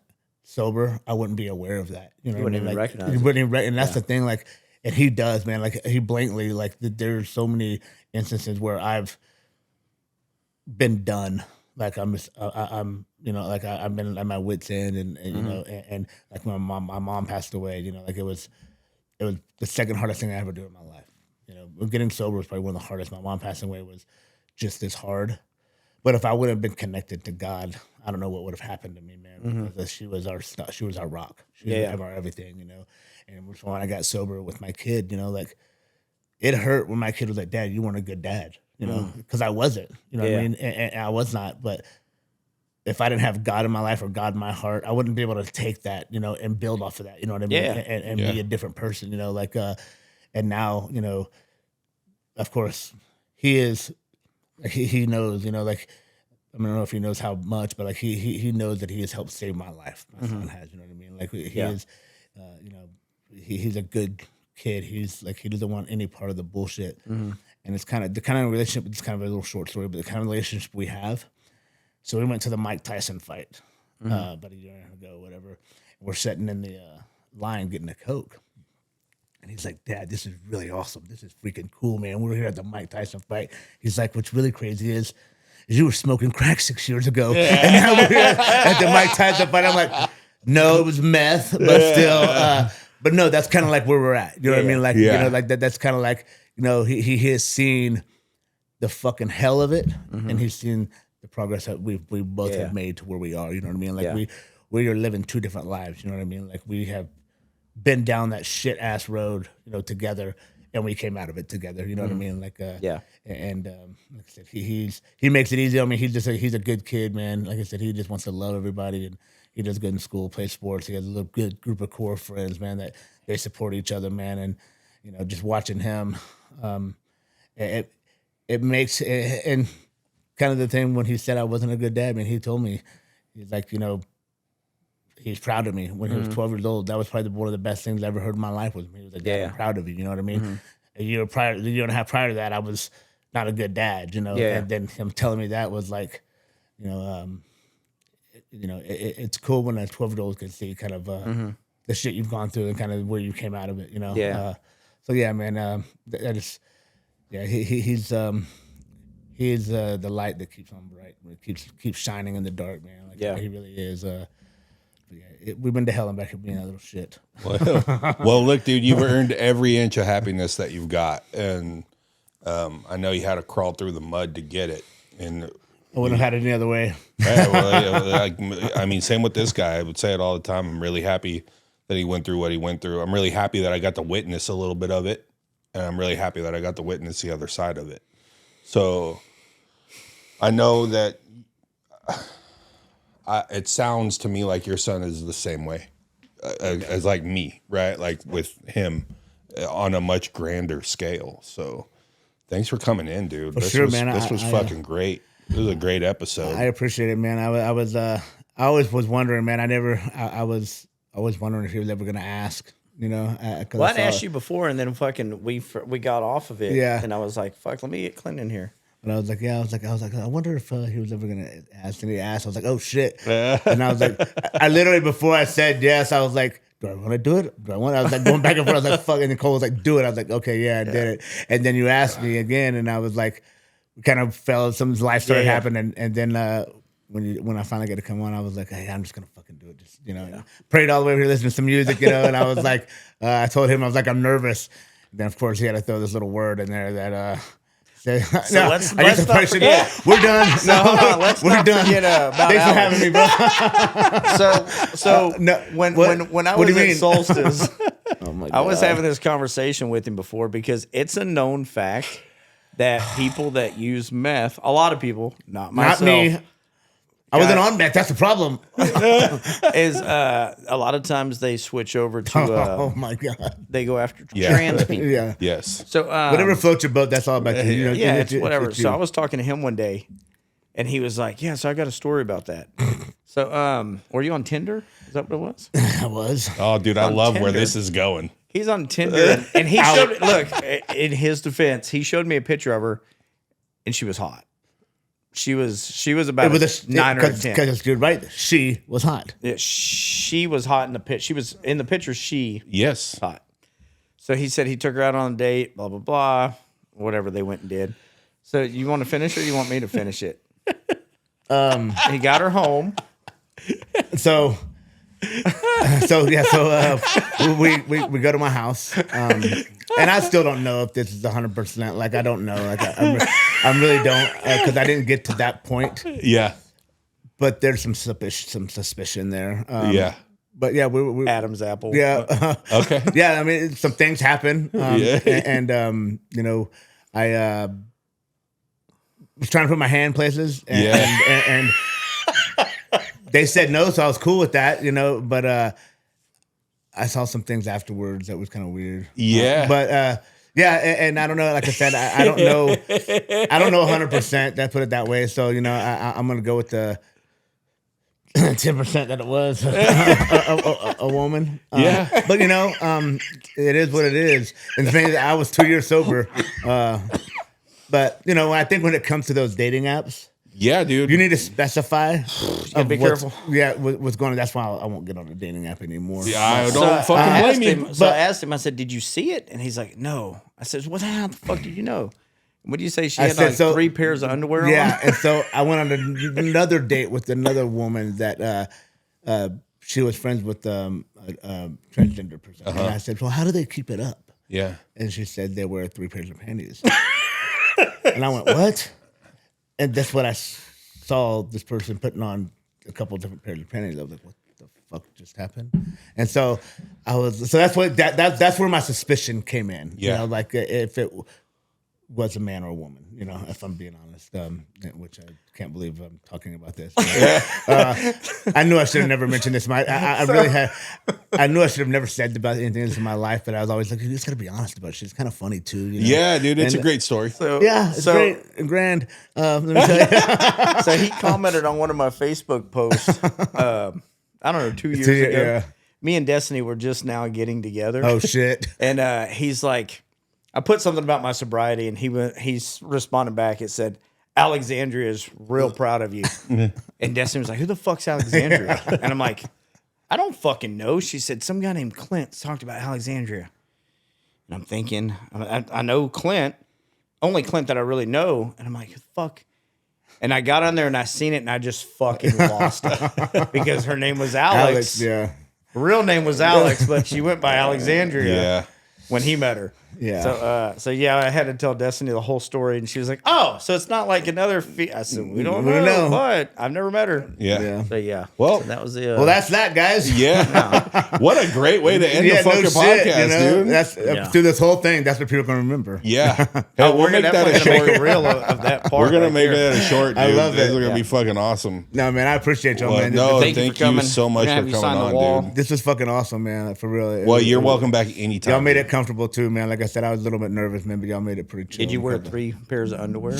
sober, I wouldn't be aware of that. You know, you wouldn't even recognize it. And that's the thing. Like, and he does, man. Like, he blatantly, like, there's so many instances where I've been done. Like, I'm, you know, like I've been at my wit's end, and you know, and like my mom passed away. You know, like it was the second hardest thing I ever do in my life. You know, getting sober was probably one of the hardest. My mom passing away was just as hard. But if I would have been connected to God, I don't know what would have happened to me, man. Because she was our rock. She was our everything, you know. And when I got sober with my kid, you know, like, it hurt when my kid was like, "Dad, you weren't a good dad," you know, because I wasn't. You know what I mean? And I was not. But if I didn't have God in my life or God in my heart, I wouldn't be able to take that, you know, and build off of that. You know what I mean? And be a different person. You know, like, and now, you know, of course, he is. He knows, you know, like, I don't know if he knows how much, but like he knows that he has helped save my life. My son has, you know what I mean? Like, he is, you know, he's a good kid. He's like, he doesn't want any part of the bullshit. And it's kind of the kind of relationship. It's kind of a little short story, but the kind of relationship we have. So we went to the Mike Tyson fight about a year ago, whatever. And we're sitting in the line getting a Coke. And he's like, "Dad, this is really awesome. This is freaking cool, man. We're here at the Mike Tyson fight." He's like, "What's really crazy is you were smoking crack 6 years ago. And now we're here at the Mike Tyson fight." I'm like, "No, it was meth, but still." But no, that's kind of like where we're at. You know what I mean? Like, you know, like that's kind of like, you know, he has seen the fucking hell of it, and he's seen the progress that we both have made to where we are. You know what I mean? Like we are living two different lives. You know what I mean? Like we have been down that shit ass road, together, and we came out of it together. You know what I mean? Like and like I said, he makes it easy. I mean, he's a good kid, man. Like I said, he just wants to love everybody, and he does good in school, plays sports. He has a little good group of core friends, man, that they support each other, man, and just watching him, it makes and kind of the thing when he said I wasn't a good dad, man, he told me, he's like, he's proud of me when he was 12 years old. That was probably one of the best things I ever heard in my life was he was like, Dad, I'm proud of you. You know what I mean? A year and a half prior to that, I was not a good dad, and then him telling me that was like, it's cool when a 12-year-old can see kind of the shit you've gone through and kind of where you came out of it, so yeah, man, that is, he's the light that keeps on bright, keeps shining in the dark, man. Like, he really is. We've been to hell and back from being a little shit. Well, look, dude, you've earned every inch of happiness that you've got, and I know you had to crawl through the mud to get it, and I wouldn't have had it any other way. I mean, same with this guy. I would say it all the time. I'm really happy that he went through what he went through. I'm really happy that I got to witness a little bit of it, and I'm really happy that I got to witness the other side of it. So I know that it sounds to me like your son is the same way as like me, right? Like with him on a much grander scale. So thanks for coming in, dude. This was fucking great. This was a great episode. I appreciate it, man. I always was wondering, man. I was always wondering if he was ever gonna ask. Well, I'd asked you before, and then fucking we got off of it. Yeah, and I was like, "Fuck, let me get Clint in here." And I was like, I wonder if he was ever gonna ask. And he asked. I was like, oh shit. And I was like, I literally before I said yes, I was like, do I want to do it? I was like going back and forth. I was like, fuck. And Nicole was like, do it. I was like, okay, yeah, I did it. And then you asked me again, and I was like, kind of felt some life started happening, and then when I finally got to come on, I was like, hey, I'm just gonna fucking do it. Just prayed all the way over here, listening to some music, and I was like, I told him I was like, I'm nervous. And then of course he had to throw this little word in there that. Let's not forget. We're done. No, hold on. Let's not forget about Thanks for having me, bro. When I was at Solstice, I was having this conversation with him before because it's a known fact that people that use meth, a lot of people, not myself. Not me. I wasn't on meth. That's the problem. Is a lot of times they switch over to. Oh my god! They go after trans people. Yeah. Yes. So whatever floats your boat, that's all about you. It's whatever. So I was talking to him one day, and he was like, "Yeah, so I got a story about that." So, were you on Tinder? Is that what it was? I was. Oh, dude, I love where this is going. He's on Tinder, and he showed. Look, in his defense, he showed me a picture of her, and she was hot. She was about 9 or 10. Because you're right, she was hot. Yeah, she was hot in the picture. She was in the picture. Yes, hot. So he said he took her out on a date. Blah blah blah. Whatever they went and did. So you want to finish or you want me to finish it? He got her home. So we go to my house. And I still don't know if this is 100%. Like, I don't know. Like, I really don't, because I didn't get to that point. Yeah. But there's some suspicion there. But yeah, we Adam's apple. Yeah. Okay. Yeah, I mean, some things happen. And I was trying to put my hand places. And they said no, so I was cool with that, but I saw some things afterwards that was kind of weird. Yeah. And I don't know. Like I said, I don't know. I don't know 100%. That put it that way. So I'm gonna go with the 10% that it was a woman. Yeah. But it is what it is. And the thing is, I was 2 years sober. But I think when it comes to those dating apps. Yeah, dude. You need to specify. You gotta be careful. Yeah, what's going on. That's why I won't get on the dating app anymore. Yeah, I don't fucking blame you. So I asked him, I said, did you see it? And he's like, no. I said, well, how the fuck did you know? What do you say? She had 3 pairs of underwear on? Yeah, and so I went on another date with another woman that she was friends with a transgender person. And I said, well, how do they keep it up? Yeah. And she said they wear 3 pairs of panties. And I went, what? And that's what I saw this person putting on a couple of different pairs of panties. I was like, what the fuck just happened? And so that's what that's where my suspicion came in. Yeah. You know, like if it was a man or a woman, you know, if I'm being honest, which I can't believe I'm talking about this. I knew I should have never mentioned this. I really had. I knew I should have never said about anything else in my life, but I was always like, you just got to be honest about it. She's kind of funny too. You know? Yeah, dude, it's a great story. It's great and grand. Let me tell you. So he commented on one of my Facebook posts. I don't know, 2 years ago. Yeah. Me and Destiny were just now getting together. Oh shit! And he's like, I put something about my sobriety, and he's responded back. It said, Alexandria is real proud of you. And Destiny was like, who the fuck's Alexandria? And I'm like, I don't fucking know. She said, some guy named Clint talked about Alexandria. And I'm thinking, I know Clint, only Clint that I really know. And I'm like, fuck. And I got on there and I seen it and I just fucking lost it. Because her name was Alex. Yeah. Her real name was Alex, but she went by Alexandria. Yeah. When he met her. Yeah. So yeah, I had to tell Destiny the whole story, and she was like, "Oh, so it's not like another." I said, "We don't know, but I've never met her." Yeah. So yeah. Well, so that was the. Well, that's that, guys. Yeah. What a great way to end the fucking podcast, dude. That's through this whole thing. That's what people are gonna remember. Yeah. Hey, we'll make that a short. Make a reel of that part. We're gonna make that a short. Dude. I love This it. is gonna be fucking awesome. No, man, I appreciate y'all, man. No, Thank you you so much for coming on, dude. This was fucking awesome, man. For real. Well, you're welcome back anytime. Y'all made it comfortable too, man. Like I said, I was a little bit nervous, man, but y'all made it pretty chill. Did you wear 3 pairs of underwear?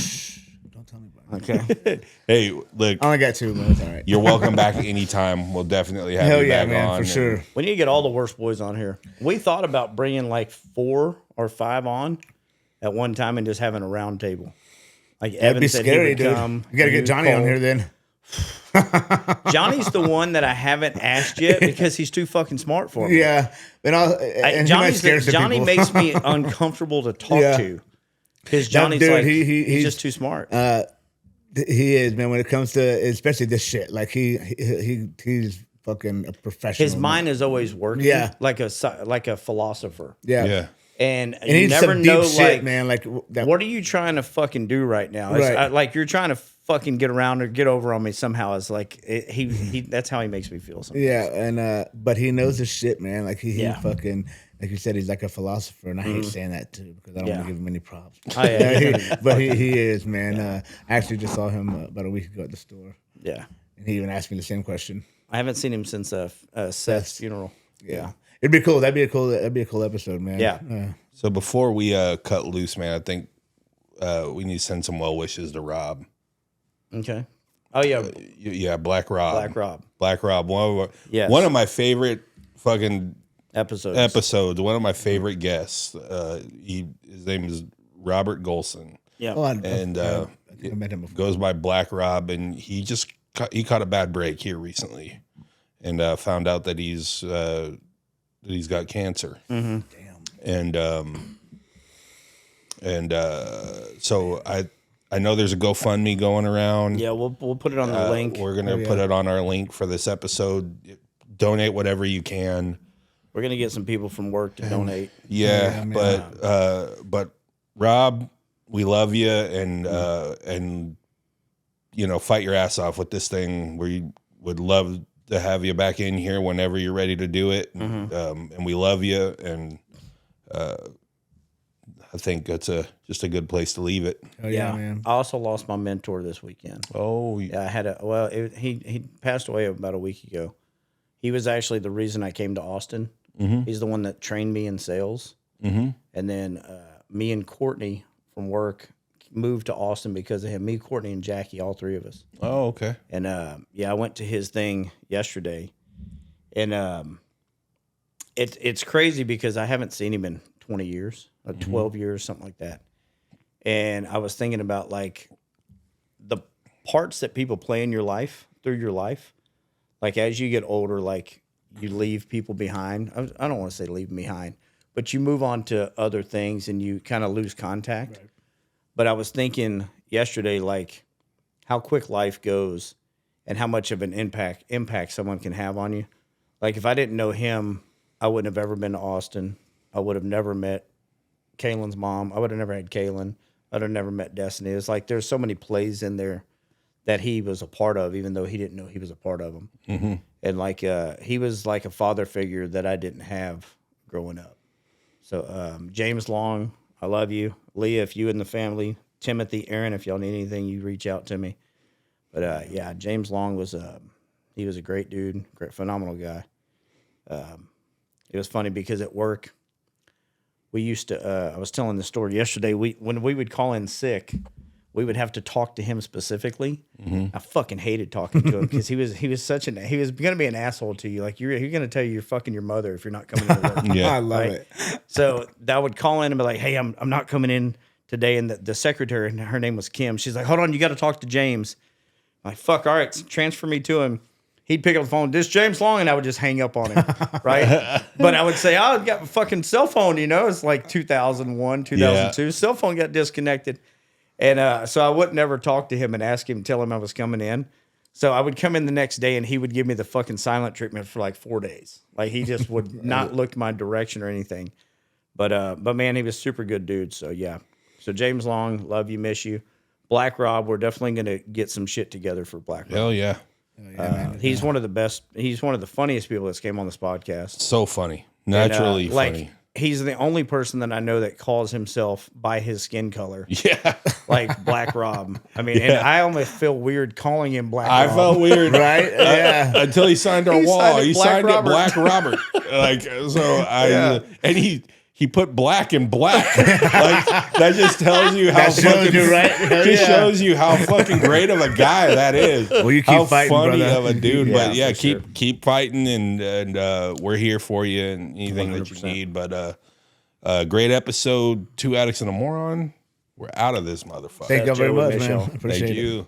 Don't tell me about it. Okay. Hey, look. I only got 2, man. It's all right. You're welcome back anytime. We'll definitely have Hell you yeah, back man, on. for sure. We need to get all the worst boys on here. We thought about bringing like 4 or 5 on at one time and just having a round table. Like That'd Evan be said scary, he would dude. come. You gotta get Johnny on here then. Johnny's the one that I haven't asked yet because he's too fucking smart for me. Yeah, and he might scare some Johnny people. makes me uncomfortable to talk to because Johnny's dude, like he's just too smart. He is, man. When it comes to especially this shit, like he's fucking a professional. His mind is always working. Yeah. like a philosopher. Yeah, Yeah. And you he's never some deep know, shit, like, man. Like that. what are you trying to fucking do right now? Right. Like you're trying to fucking get around or get over on me somehow. It's like he that's how he makes me feel. Sometimes. Yeah, and but he knows his shit, man. Like he Yeah. fucking, like you said, he's like a philosopher, and I hate saying that too because I don't want to give him any props. Oh, yeah. But he is, man. I actually just saw him about a week ago at the store, Yeah. and he even asked me the same question. I haven't seen him since Seth's funeral. Yeah. It'd be cool. That'd be a cool episode, man. Yeah. So before we cut loose, man, I think we need to send some well wishes to Rob. Okay. Oh yeah. Yeah, Black Rob. Black Rob. One of my favorite fucking Episodes. One of my favorite guests. His name is Robert Golson. Yeah. Oh, I met him before. Goes by Black Rob, and he caught a bad break here recently, and found out that he's got cancer. Mm-hmm. Damn. And so I know there's a GoFundMe going around. Yeah, we'll put it on the link. We're gonna put it on our link for this episode. Donate whatever you can. We're gonna get some people from work to donate. Yeah, but Rob, we love you, and fight your ass off with this thing. We would love to have you back in here whenever you're ready to do it, and we love you, and I think that's just a good place to leave it. Oh yeah, man. I also lost my mentor this weekend. Oh, Yeah, I had he passed away about a week ago. He was actually the reason I came to Austin. Mm-hmm. He's the one that trained me in sales. Mm-hmm. And then me and Courtney from work moved to Austin because of him. Me, Courtney, and Jackie, all 3 of us. Oh, okay. And I went to his thing yesterday, and it's crazy because I haven't seen him in 20 years, 12 years, something like that. And I was thinking about like the parts that people play in your life through your life. Like as you get older, like you leave people behind. I don't want to say leave them behind, but you move on to other things and you kind of lose contact. Right. But I was thinking yesterday, like how quick life goes and how much of an impact someone can have on you. Like if I didn't know him, I wouldn't have ever been to Austin. I would have never met Kaylin's mom. I would have never had Kaylin. I'd have never met Destiny. It's like there's so many plays in there that he was a part of, even though he didn't know he was a part of them. Mm-hmm. And like he was like a father figure that I didn't have growing up. So James Long, I love you. Leah, if you and the family, Timothy, Aaron, if y'all need anything, you reach out to me. But yeah, James Long was he was a great dude, great, phenomenal guy. It was funny because at work, we used to. I was telling the story yesterday. When we would call in sick, we would have to talk to him specifically. I fucking hated talking to him because he was gonna be an asshole to you. Like you're gonna tell you you're fucking your mother if you're not coming to work. Yeah, I love it. So I would call in and be like, "Hey, I'm not coming in today." And the secretary, and her name was Kim. She's like, "Hold on, you got to talk to James." I'm like, fuck, all right, transfer me to him. He'd pick up the phone, this James Long, and I would just hang up on him, right? But I would say, oh, I've got a fucking cell phone, It's like 2001, 2002. Yeah. Cell phone got disconnected. And so I would never talk to him and ask him, tell him I was coming in. So I would come in the next day, and he would give me the fucking silent treatment for like 4 days. Like, he just would not look my direction or anything. But man, he was a super good dude. So, yeah. So, James Long, love you, miss you. Black Rob, we're definitely going to get some shit together for Black Rob. hell yeah. He's one of the best. He's one of the funniest people that's came on this podcast. So funny, naturally And, funny. He's the only person that I know that calls himself by his skin color, Yeah, like Black Rob. I mean, and I almost feel weird calling him Black I Rob. felt weird, Right? Yeah. until he signed our He wall. signed it He Black signed Robert. it Black Robert. Like so, and he put black in black. Like that just tells you how That shows fucking you, right? Hell just yeah. shows you how fucking great of a guy that is. Well, you keep how fighting, funny brother. of a dude. Yeah, But yeah, for sure. keep fighting, and we're here for you and anything that you 100%. need. But great episode. Two Addicts and a Moron. We're out of this motherfucker. Thank you Joe, very we much, miss man. y'all. Appreciate Thank it. you.